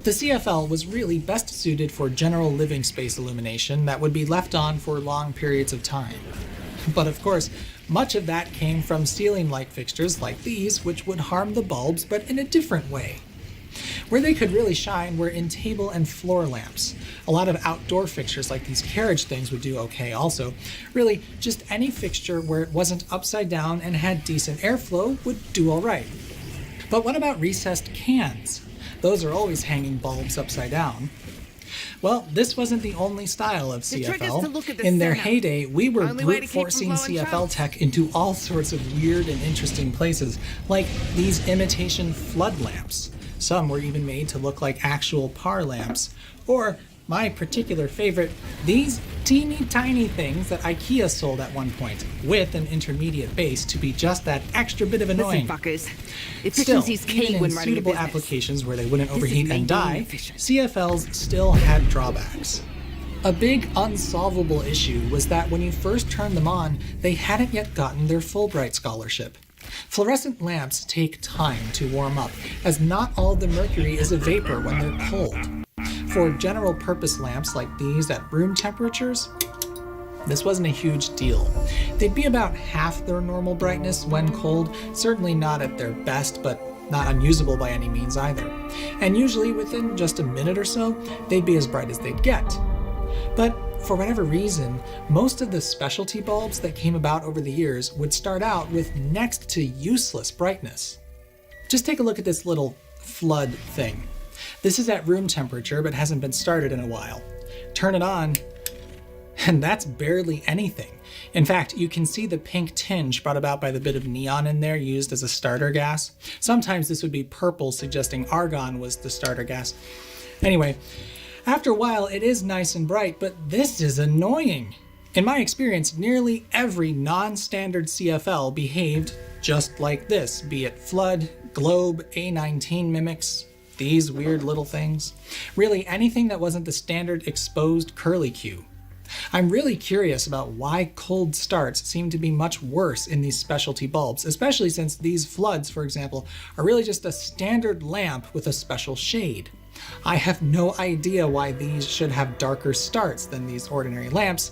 Speaker 1: The CFL was really best suited for general living space illumination that would be left on for long periods of time. But of course, much of that came from ceiling light fixtures like these, which would harm the bulbs, but in a different way. Where they could really shine were in table and floor lamps. A lot of outdoor fixtures like these carriage things would do okay also. Really, just any fixture where it wasn't upside down and had decent airflow would do alright. But what about recessed cans? Those are always hanging bulbs upside down. Well, this wasn't the only style of CFL. In their heyday, we were brute forcing CFL tech into all sorts of weird and interesting places, like these imitation flood lamps. Some were even made to look like actual par lamps. Or, my particular favorite, these teeny tiny things that IKEA sold at one point, with an intermediate base to be just that extra bit of annoying.
Speaker 2: Listen, fuckers.
Speaker 1: Still,
Speaker 2: Efficiency's key
Speaker 1: even in
Speaker 2: when running a
Speaker 1: suitable
Speaker 2: business.
Speaker 1: applications where they wouldn't
Speaker 2: This is
Speaker 1: overheat and die,
Speaker 2: maintaining efficient.
Speaker 1: CFLs still had drawbacks. A big unsolvable issue was that when you first turned them on, they hadn't yet gotten their Fulbright scholarship. Fluorescent lamps take time to warm up, as not all the mercury is a vapor when they're cold. For general purpose lamps like these at room temperatures, this wasn't a huge deal. They'd be about half their normal brightness when cold, certainly not at their best, but not unusable by any means either. And usually within just a minute or so, they'd be as bright as they'd get. But for whatever reason, most of the specialty bulbs that came about over the years would start out with next to useless brightness. Just take a look at this little flood thing.
Speaker 3: This is at room temperature but hasn't been started in a while. Turn it on, and that's barely anything. In fact, you can see the pink tinge brought about by the bit of neon in there used as a starter gas. Sometimes this would be purple, suggesting argon was the starter gas. Anyway, after a while it is nice and bright, but this is annoying. In my experience, nearly every non-standard CFL behaved just like this, be it Flood, Globe, A19 mimics, these weird little things. Really anything that wasn't the standard exposed curlicue. I'm really curious about why cold starts seem to be much worse in these specialty bulbs, especially since these Floods, for example, are really just a standard lamp with a special shade. I have no idea why these should have darker starts than these ordinary lamps,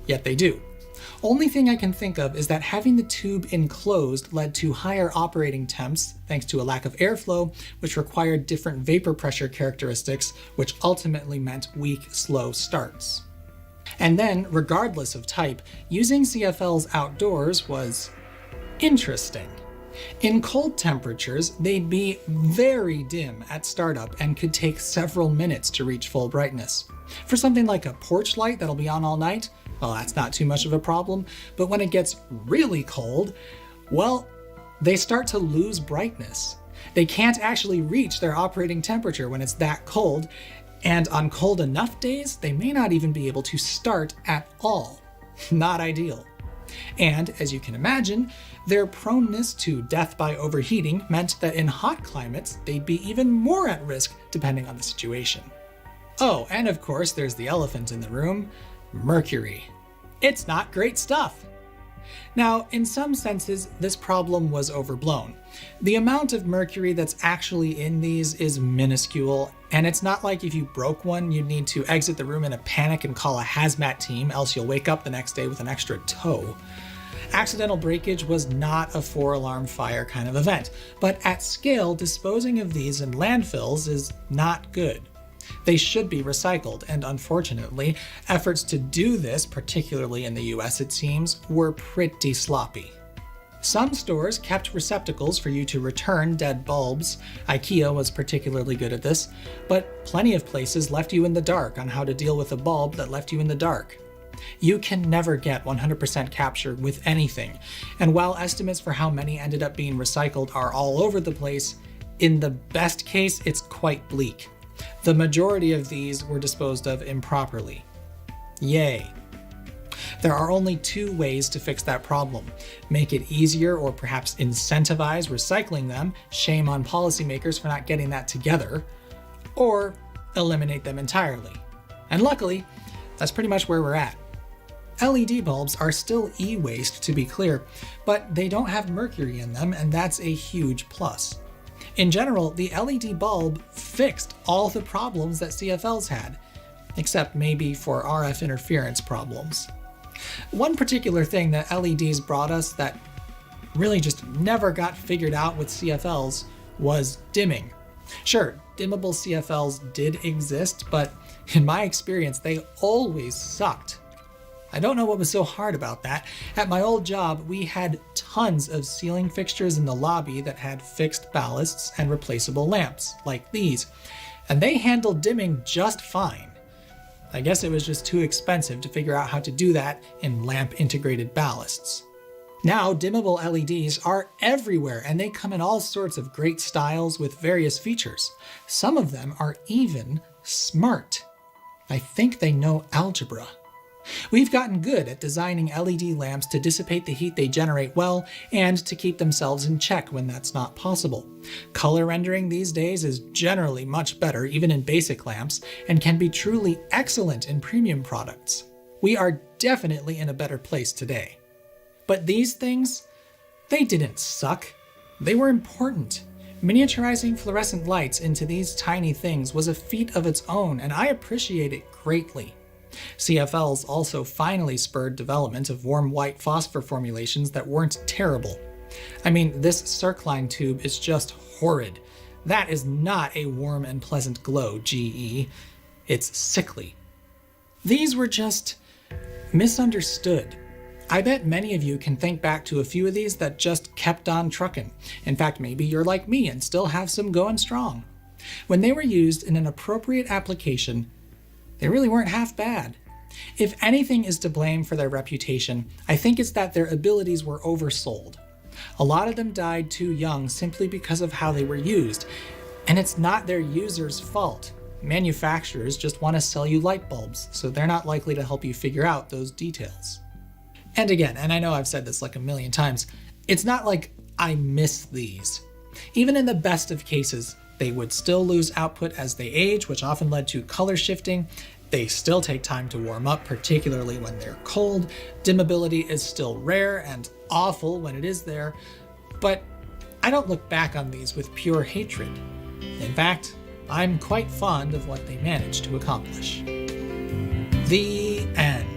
Speaker 3: yet they do. Only thing I can think of is that having the tube enclosed led to higher operating temps thanks to a lack of airflow, which required different vapor pressure characteristics, which ultimately meant weak, slow starts. And then, regardless of type, using CFLs outdoors was interesting. In cold temperatures, they'd be very dim at startup and could take several minutes to reach full brightness. For something like a porch light that'll be on all night, well, that's not too much of a problem, but when it gets really cold, well, they start to lose brightness. They can't actually reach their operating temperature when it's that cold, and on cold enough days, they may not even be able to start at all. Not ideal. And, as you can imagine, their proneness to death by overheating meant that in hot climates, they'd be even more at risk depending on the situation. Oh, and of course there's the elephant in the room, mercury. It's not great stuff. Now, in some senses, this problem was overblown. The amount of mercury that's actually in these is minuscule, and it's not like if you broke one, you'd need to exit the room in a panic and call a hazmat team, else you'll wake up the next day with an extra toe. Accidental breakage was not a 4-alarm fire kind of event, but at scale, disposing of these in landfills is not good. They should be recycled, and unfortunately, efforts to do this, particularly in the US it seems, were pretty sloppy. Some stores kept receptacles for you to return dead bulbs. IKEA was particularly good at this, but plenty of places left you in the dark on how to deal with a bulb that left you in the dark. You can never get 100% capture with anything, and while estimates for how many ended up being recycled are all over the place, in the best case it's quite bleak. The majority of these were disposed of improperly. Yay. There are only two ways to fix that problem. Make it easier or perhaps incentivize recycling them, shame on policymakers for not getting that together, or eliminate them entirely. And luckily, that's pretty much where we're at. LED bulbs are still e-waste to be clear, but they don't have mercury in them, and that's a huge plus. In general, the LED bulb fixed all the problems that CFLs had, except maybe for RF interference problems. One particular thing that LEDs brought us that really just never got figured out with CFLs was dimming. Sure, dimmable CFLs did exist, but in my experience, they always sucked. I don't know what was so hard about that. At my old job, we had tons of ceiling fixtures in the lobby that had fixed ballasts and replaceable lamps, like these, and they handled dimming just fine. I guess it was just too expensive to figure out how to do that in lamp-integrated ballasts. Now, dimmable LEDs are everywhere, and they come in all sorts of great styles with various features. Some of them are even smart. I think they know algebra. We've gotten good at designing LED lamps to dissipate the heat they generate well and to keep themselves in check when that's not possible. Color rendering these days is generally much better even in basic lamps and can be truly excellent in premium products. We are definitely in a better place today. But these things, they didn't suck. They were important. Miniaturizing fluorescent lights into these tiny things was a feat of its own, and I appreciate it greatly. CFLs also finally spurred development of warm white phosphor formulations that weren't terrible. I mean, this Circline tube is just horrid. That is not a warm and pleasant glow, GE. It's sickly. These were just misunderstood. I bet many of you can think back to a few of these that just kept on trucking. In fact, maybe you're like me and still have some going strong. When they were used in an appropriate application, they really weren't half bad. If anything is to blame for their reputation, I think it's that their abilities were oversold. A lot of them died too young simply because of how they were used, and it's not their users' fault. Manufacturers just want to sell you light bulbs, so they're not likely to help you figure out those details. And again, and I know I've said this like a million times, it's not like I miss these. Even in the best of cases, they would still lose output as they age, which often led to color shifting. They still take time to warm up, particularly when they're cold. Dimmability is still rare and awful when it is there, but I don't look back on these with pure hatred. In fact, I'm quite fond of what they managed to accomplish. The end.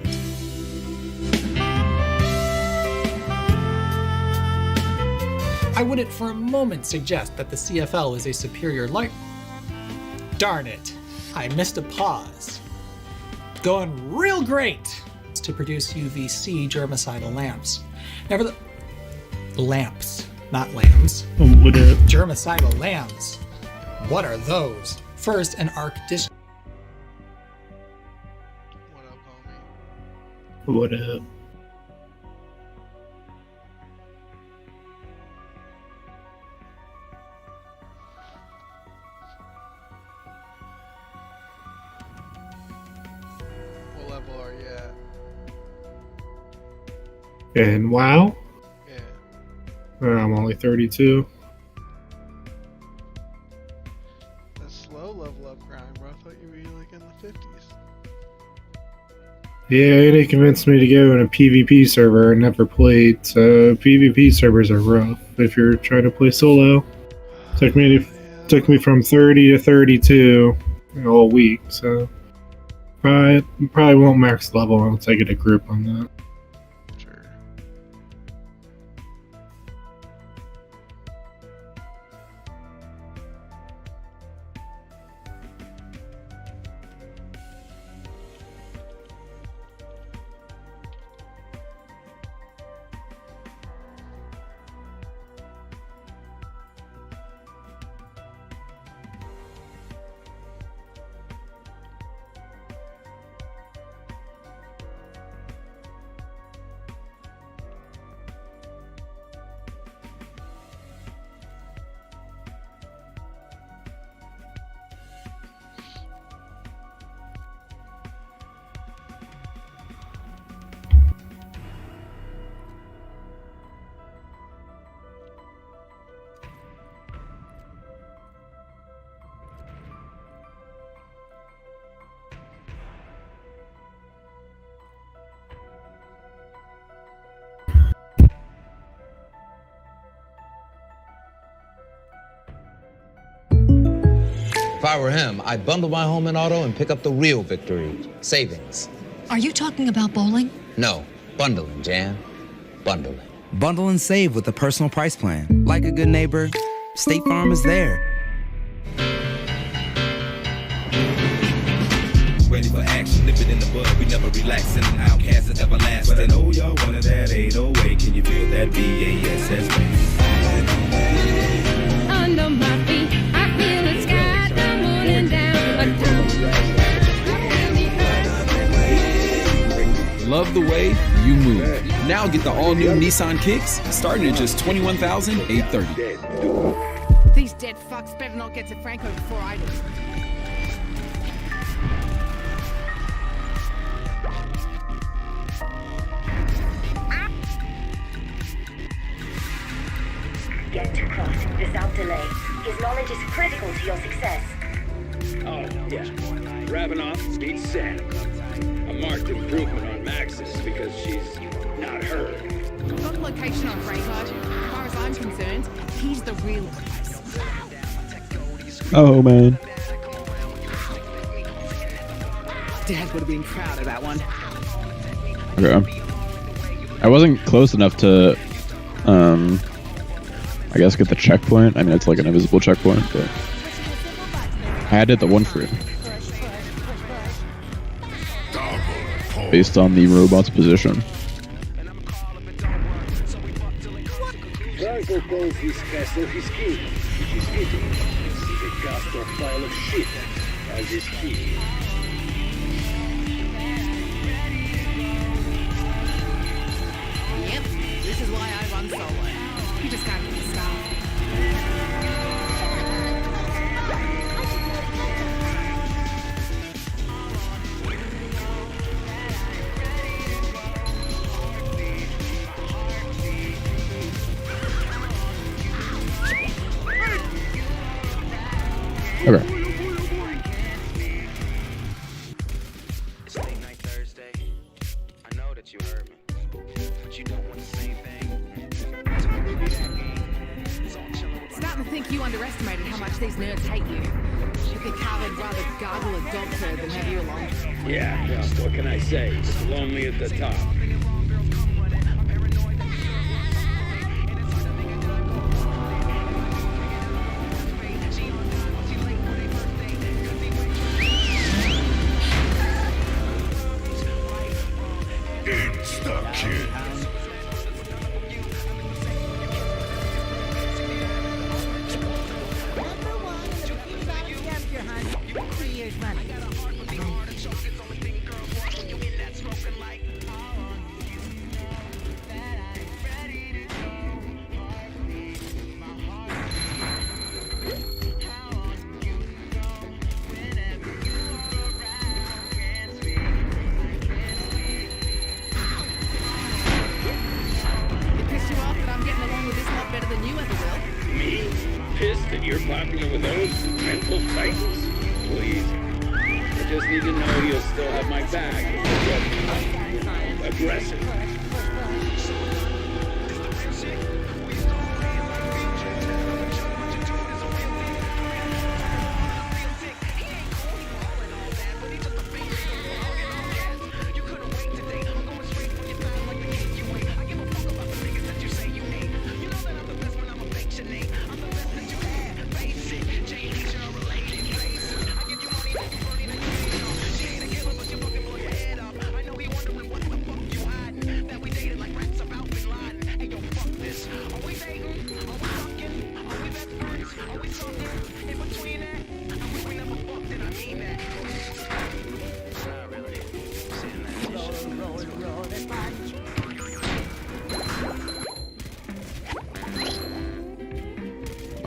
Speaker 3: I wouldn't for a moment suggest that the CFL is a superior light. Darn it, I missed a pause. Going real great to produce UVC germicidal lamps. Lamps, not lambs.
Speaker 4: What up?
Speaker 3: Germicidal lambs. What are those? First, an arc dish.
Speaker 5: What up, homie?
Speaker 4: What up?
Speaker 5: What level are you at?
Speaker 4: And WoW?
Speaker 5: Yeah.
Speaker 4: I'm only 32.
Speaker 5: That's slow level up grind, bro. I thought you were like in the 50s.
Speaker 4: Yeah, they convinced me to go in a PvP server. I never played, so PvP servers are rough if you're trying to play solo. Took me from 30 to 32 all week, so probably won't max level once I get a grip on that.
Speaker 5: Sure.
Speaker 6: If I were him, I'd bundle my home and auto and pick up the real victory, savings.
Speaker 7: Are you talking about bowling?
Speaker 6: No, bundling, Jan. Bundling.
Speaker 8: Bundle and save with a personal price plan. Like a good neighbor, State Farm is there.
Speaker 9: Ready for action, nip it in the bud. We never relaxing, outcasts is everlasting. But I know y'all wanted that 808. Can you feel that BASS bass?
Speaker 10: Under my feet, I feel the sky tumbling down.
Speaker 11: Love the way you move. Now get the all-new Nissan Kicks, starting at just $21,830.
Speaker 2: These dead fucks better not get to Franco before I do.
Speaker 12: Get to Cross without delay. His knowledge is critical to your success.
Speaker 13: Oh, yeah. Ravenoff, speed set. A marked improvement on Max's because she's not her.
Speaker 2: Got a location on Franco. As far as I'm concerned, he's the real price.
Speaker 4: Oh, man.
Speaker 2: Dad would have been proud of that one.
Speaker 14: Okay. I wasn't close enough to, I guess get the checkpoint. I mean, it's like an invisible checkpoint, but I did the one for it. Based on the robot's position.
Speaker 13: Franco calls this castle his key. a gospel pile of shit, as is he.
Speaker 2: Yep, this is why I run solo. You just can't get the stuff.
Speaker 14: Okay.
Speaker 8: It's late night Thursday. I know that you heard me, but you don't want the same thing. So we play that game. It's all chilling with
Speaker 2: Starting to think you underestimated how much these nerds hate you. You think Carl would rather gargle a dog turd than have you along.
Speaker 13: Yeah, well, what can I say? It's lonely at the top.
Speaker 9: It's the kid.
Speaker 2: It pissed you off that I'm getting along with this lot better than you ever will?
Speaker 13: Me? Pissed that you're popular with those mental titans? Please. I just need to know you'll still have my back if you get aggressive.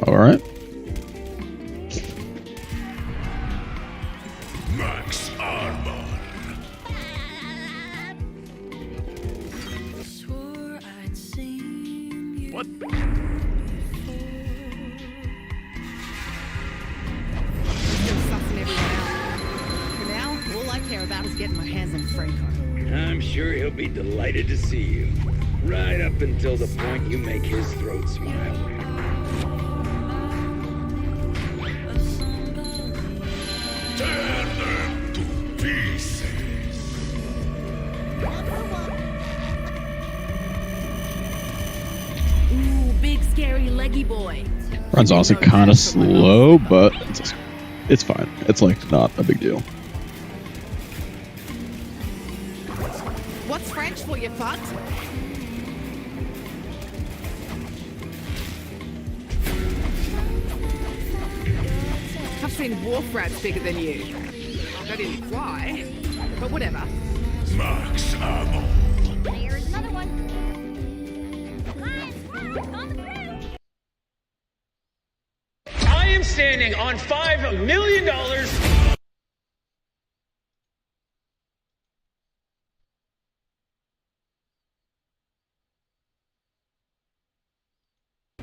Speaker 14: All right.
Speaker 9: Max armor.
Speaker 2: What? Still sussing everyone out. For now, all I care about is getting my hands on Franco.
Speaker 13: I'm sure he'll be delighted to see you. Right up until the point you make his throat smile.
Speaker 9: Tear them to pieces.
Speaker 2: Ooh, big scary leggy boy.
Speaker 14: Run's honestly kind of slow, but it's fine. It's like not a big deal.
Speaker 2: What's French for, you fucked? I've seen wharf rats bigger than you. They didn't fly, but whatever.
Speaker 9: Max ammo.
Speaker 10: Here's another one. Hi, Sprout, on the bridge.
Speaker 13: I am standing on $5 million.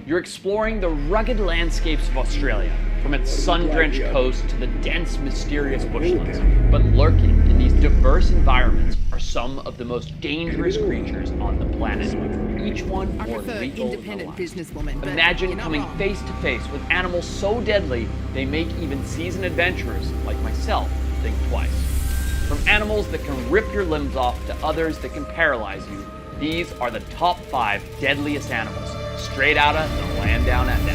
Speaker 15: You're exploring the rugged landscapes of Australia, from its sun-drenched coast to the dense, mysterious bushlands. But lurking in these diverse environments are some of the most dangerous creatures on the planet, each one more lethal than the last.
Speaker 2: Businesswoman. but
Speaker 15: Imagine
Speaker 2: you're not
Speaker 15: coming
Speaker 2: wrong.
Speaker 15: face to face with animals so deadly they make even seasoned adventurers like myself think twice. From animals that can rip your limbs off to others that can paralyze you, these are the top 5 deadliest animals, straight out of the land down under.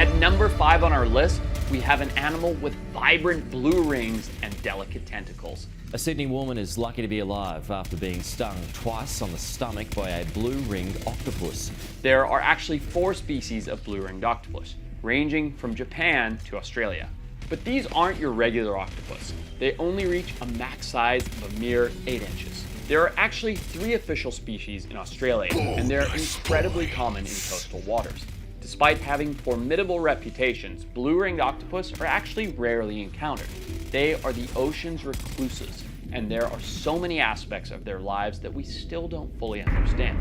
Speaker 15: At number 5 on our list, we have an animal with vibrant blue rings and delicate tentacles.
Speaker 16: A Sydney woman is lucky to be alive after being stung twice on the stomach by a blue-ringed octopus.
Speaker 15: There are actually 4 species of blue-ringed octopus. ranging from Japan to Australia. But these aren't your regular octopus. They only reach a max size of a mere 8 inches. There are actually 3 official species in Australia, and they're incredibly common in coastal waters. Despite having formidable reputations, blue-ringed octopus are actually rarely encountered. They are the ocean's recluses, and there are so many aspects of their lives that we still don't fully understand.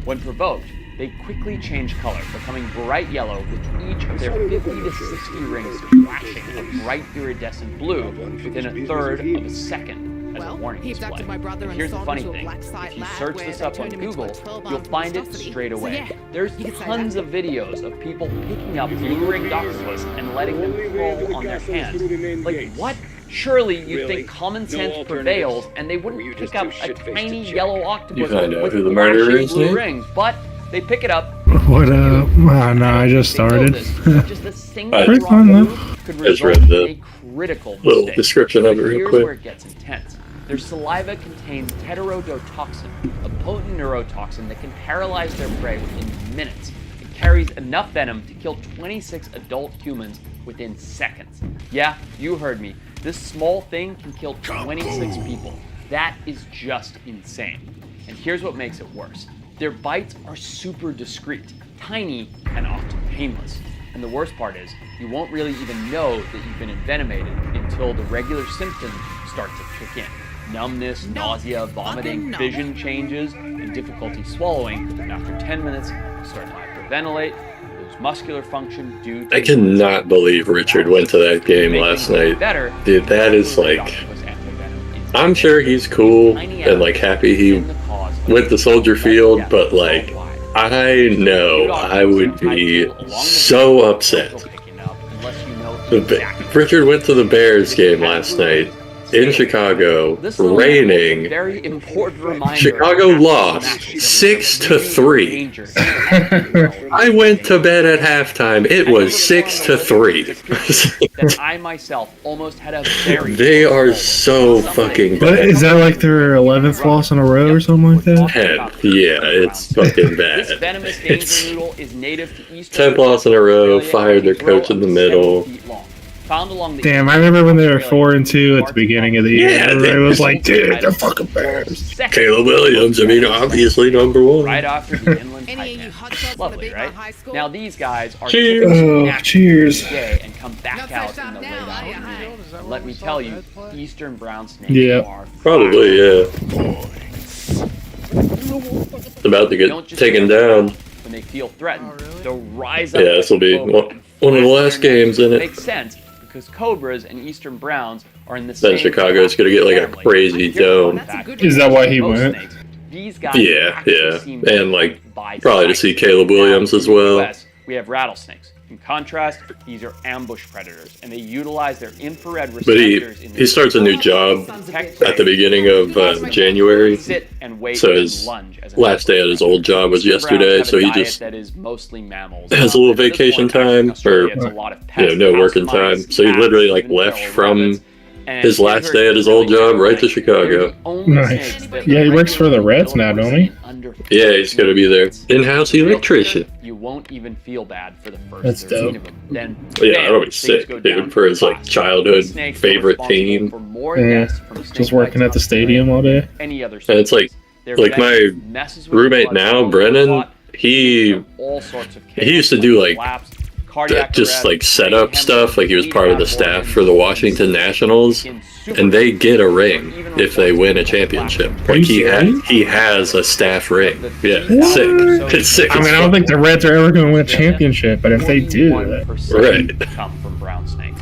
Speaker 15: When provoked, they quickly change color, becoming bright yellow with each of their 50 to 60 rings flashing a bright iridescent blue within a third of a second as a warning
Speaker 2: he
Speaker 15: display.
Speaker 2: abducted my brother and
Speaker 15: Here's the
Speaker 2: sold
Speaker 15: funny
Speaker 2: him to a
Speaker 15: thing,
Speaker 2: black site
Speaker 15: if you
Speaker 2: lab
Speaker 15: search
Speaker 2: where
Speaker 15: this
Speaker 2: they
Speaker 15: up on
Speaker 2: turned him into a
Speaker 15: Google,
Speaker 2: 12
Speaker 15: you'll
Speaker 2: ounce
Speaker 15: find it
Speaker 2: monstrosity.
Speaker 15: straight
Speaker 2: So
Speaker 15: away.
Speaker 2: yeah,
Speaker 15: There's
Speaker 2: you could say
Speaker 15: tons
Speaker 2: that.
Speaker 15: of videos of people picking up blue-ringed octopus and letting them crawl on their hands. Like, what? Surely you'd think common sense prevails and they wouldn't pick up a tiny yellow octopus
Speaker 17: You find out
Speaker 15: with
Speaker 17: who the murderer
Speaker 15: flashing
Speaker 17: is,
Speaker 15: blue
Speaker 17: Nate?
Speaker 15: rings, but they pick it up.
Speaker 4: What up? Oh, no, I just started.
Speaker 15: Just a single
Speaker 4: Pretty
Speaker 15: drop
Speaker 4: fun,
Speaker 15: of
Speaker 4: though.
Speaker 15: blue could
Speaker 17: I just
Speaker 15: result
Speaker 17: read
Speaker 15: in
Speaker 17: the
Speaker 15: a critical
Speaker 17: little
Speaker 15: mistake.
Speaker 17: description of it
Speaker 15: But
Speaker 17: real
Speaker 15: here's
Speaker 17: quick.
Speaker 15: where it gets intense. Their saliva contains heterodotoxin, a potent neurotoxin that can paralyze their prey within minutes. It carries enough venom to kill 26 adult humans within seconds. Yeah, you heard me. This small thing can kill 26 people. That is just insane. And here's what makes it worse. Their bites are super discreet, tiny, and often painless. And the worst part is, you won't really even know that you've been envenomated until the regular symptoms start to kick in. Numbness, nausea, vomiting, vision changes, and difficulty swallowing. And after 10 minutes, you start to hyperventilate, lose muscular function due to...
Speaker 17: I cannot believe Richard went to that game last night. Dude, that is like... I'm sure he's cool and like happy he went to Soldier Field, but like, I know I would be so upset. Richard went to the Bears game last night in Chicago, raining.
Speaker 15: Very important reminder.
Speaker 17: Chicago lost 6-3. I went to bed at halftime. It was 6-3.
Speaker 15: That I myself almost had a very...
Speaker 17: They are so fucking
Speaker 4: But
Speaker 17: bad.
Speaker 4: is that like their 11th loss in a row or something like that?
Speaker 17: 10th. Yeah, it's fucking bad.
Speaker 15: This venomous danger noodle is native to Eastern
Speaker 17: 10th loss in a row, fired their coach in the middle.
Speaker 15: Found along the
Speaker 4: Damn, I remember when they were 4-2 at the beginning of the year.
Speaker 17: Yeah,
Speaker 4: It was like, dude, they're fucking Bears.
Speaker 17: Caleb Williams, I mean, obviously number one.
Speaker 15: right after the inland pipe. Lovely, right? Now these guys are
Speaker 17: Cheers.
Speaker 15: typically
Speaker 4: Oh,
Speaker 15: active
Speaker 4: cheers.
Speaker 15: during the day and come back out in the late hours. Let me tell you, eastern brown snakes
Speaker 4: Yeah.
Speaker 15: are
Speaker 17: Probably, yeah. About to
Speaker 15: They don't
Speaker 17: get
Speaker 15: just
Speaker 17: taken
Speaker 15: get
Speaker 17: down.
Speaker 15: when they feel threatened. They'll rise up.
Speaker 17: Yeah, this will be one of the last games in it.
Speaker 15: Makes sense because cobras and eastern browns are in the same
Speaker 17: Then Chicago's gonna get like a crazy dome.
Speaker 4: Is that why he went?
Speaker 15: These guys
Speaker 17: Yeah,
Speaker 15: actually
Speaker 17: yeah.
Speaker 15: seem to
Speaker 17: And like,
Speaker 15: by
Speaker 17: probably to
Speaker 15: sight.
Speaker 17: see Caleb Williams
Speaker 15: Now,
Speaker 17: as
Speaker 15: in the
Speaker 17: well.
Speaker 15: US, we have rattlesnakes. In contrast, these are ambush predators, and they utilize their infrared
Speaker 17: But he
Speaker 15: receptors in
Speaker 17: he starts a new job at the beginning of January.
Speaker 15: sit and wait
Speaker 17: So
Speaker 15: and
Speaker 17: his
Speaker 15: lunge as a
Speaker 17: last day at his old job was
Speaker 15: Eastern browns
Speaker 17: yesterday,
Speaker 15: have a
Speaker 17: so he
Speaker 15: diet
Speaker 17: just
Speaker 15: that is mostly mammals.
Speaker 17: has a little
Speaker 15: At this
Speaker 17: vacation
Speaker 15: point, actually, in
Speaker 17: time, or
Speaker 15: Australia, it's a lot of pests,
Speaker 17: no
Speaker 15: house
Speaker 17: working time.
Speaker 15: mice,
Speaker 17: So he
Speaker 15: bats,
Speaker 17: literally like
Speaker 15: even
Speaker 17: left
Speaker 15: feral
Speaker 17: from
Speaker 15: rabbits. And
Speaker 17: his last day at his old job right to Chicago.
Speaker 4: Nice. Yeah, he works for the Reds now, don't he?
Speaker 17: Yeah, he's gonna be their in-house electrician.
Speaker 15: You won't even feel bad for the first
Speaker 4: That's
Speaker 15: 13
Speaker 4: dope.
Speaker 15: of them. Then,
Speaker 17: Yeah,
Speaker 15: bam,
Speaker 17: that'll be
Speaker 15: things
Speaker 17: sick,
Speaker 15: go down
Speaker 17: dude, for his like
Speaker 15: fast.
Speaker 17: childhood
Speaker 15: Snakes are
Speaker 17: favorite
Speaker 15: responsible
Speaker 17: team.
Speaker 15: for more
Speaker 4: Yeah,
Speaker 15: deaths from snake
Speaker 4: just working
Speaker 15: bites
Speaker 4: at the
Speaker 15: in
Speaker 4: stadium all day.
Speaker 15: any other
Speaker 17: And it's like
Speaker 15: Their
Speaker 17: my
Speaker 15: venom messes with the
Speaker 17: roommate
Speaker 15: blood
Speaker 17: now,
Speaker 15: flow,
Speaker 17: Brennan.
Speaker 15: clot,
Speaker 17: He
Speaker 15: all sorts of
Speaker 17: he used to do like
Speaker 15: collapse, cardiac
Speaker 17: just
Speaker 15: arrest,
Speaker 17: like set
Speaker 15: brain
Speaker 17: up stuff. Like he was
Speaker 15: hemorrhage,
Speaker 17: part of the
Speaker 15: bleeding
Speaker 17: staff
Speaker 15: out of
Speaker 17: for the
Speaker 15: organs,
Speaker 17: Washington Nationals, and they get a ring if they win a championship. Like he has a staff ring. Yeah, it's sick. It's sick.
Speaker 4: I mean, I don't think the Reds are ever going to win a championship, but if they do, that...
Speaker 15: 41% come from brown snakes.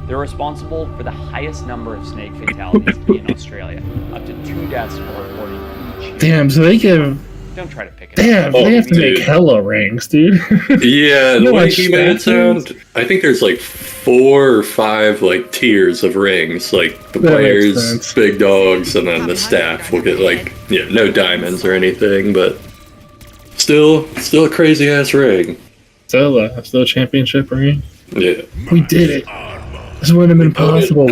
Speaker 15: They're responsible for the highest number of snake fatalities in Australia. Up to 2 deaths are reported each.
Speaker 4: Damn, so they give...
Speaker 15: Don't try to pick it
Speaker 4: Damn,
Speaker 15: up.
Speaker 4: they have to make hella rings, dude.
Speaker 17: Yeah, the
Speaker 4: You
Speaker 17: way
Speaker 4: watch
Speaker 17: he made it
Speaker 4: Statue?
Speaker 17: sound, I think there's like 4 or 5 like tiers of rings. Like the
Speaker 4: That makes
Speaker 17: players,
Speaker 4: sense.
Speaker 17: big dogs, and then the staff will get like no diamonds or anything, but still a crazy ass ring.
Speaker 4: Still a championship ring.
Speaker 17: Yeah.
Speaker 4: We did it. This wouldn't have been possible.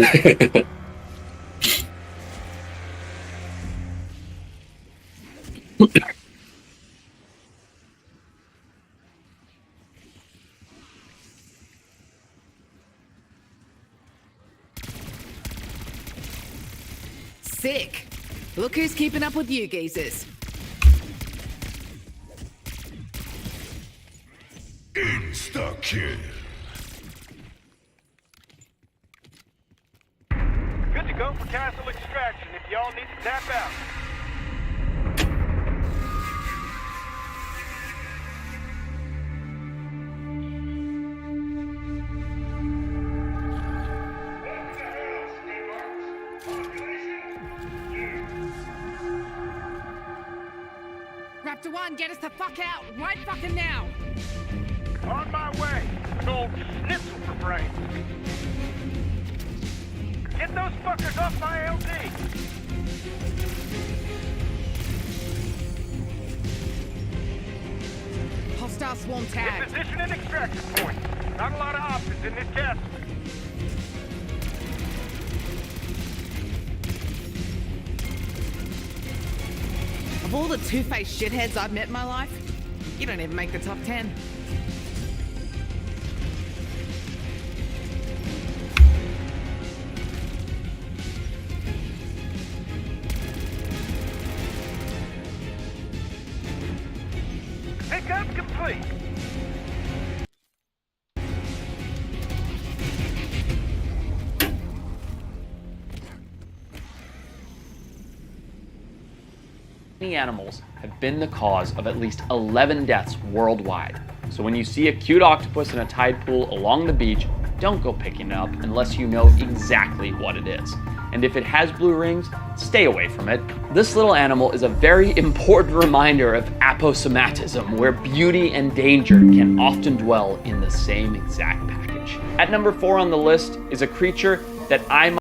Speaker 2: Sick. Look who's keeping up with you geezers.
Speaker 18: Insta-kill.
Speaker 19: Good to go for castle extraction if y'all need to tap out.
Speaker 2: Raptor 1, get us the fuck out! Right fucking now!
Speaker 19: On my way. An old schnitzel for brains. Get those fuckers off my LD.
Speaker 2: Hostile swarm tag.
Speaker 19: Position and extraction point. Not a lot of options in this castle.
Speaker 2: Of all the two-faced shitheads I've met in my life, you don't even make the top 10.
Speaker 19: Pickup complete.
Speaker 15: Many animals have been the cause of at least 11 deaths worldwide. So when you see a cute octopus in a tide pool along the beach, don't go picking it up unless you know exactly what it is. And if it has blue rings, stay away from it. This little animal is a very important reminder of aposematism, where beauty and danger can often dwell in the same exact package. At number 4 on the list is a creature that I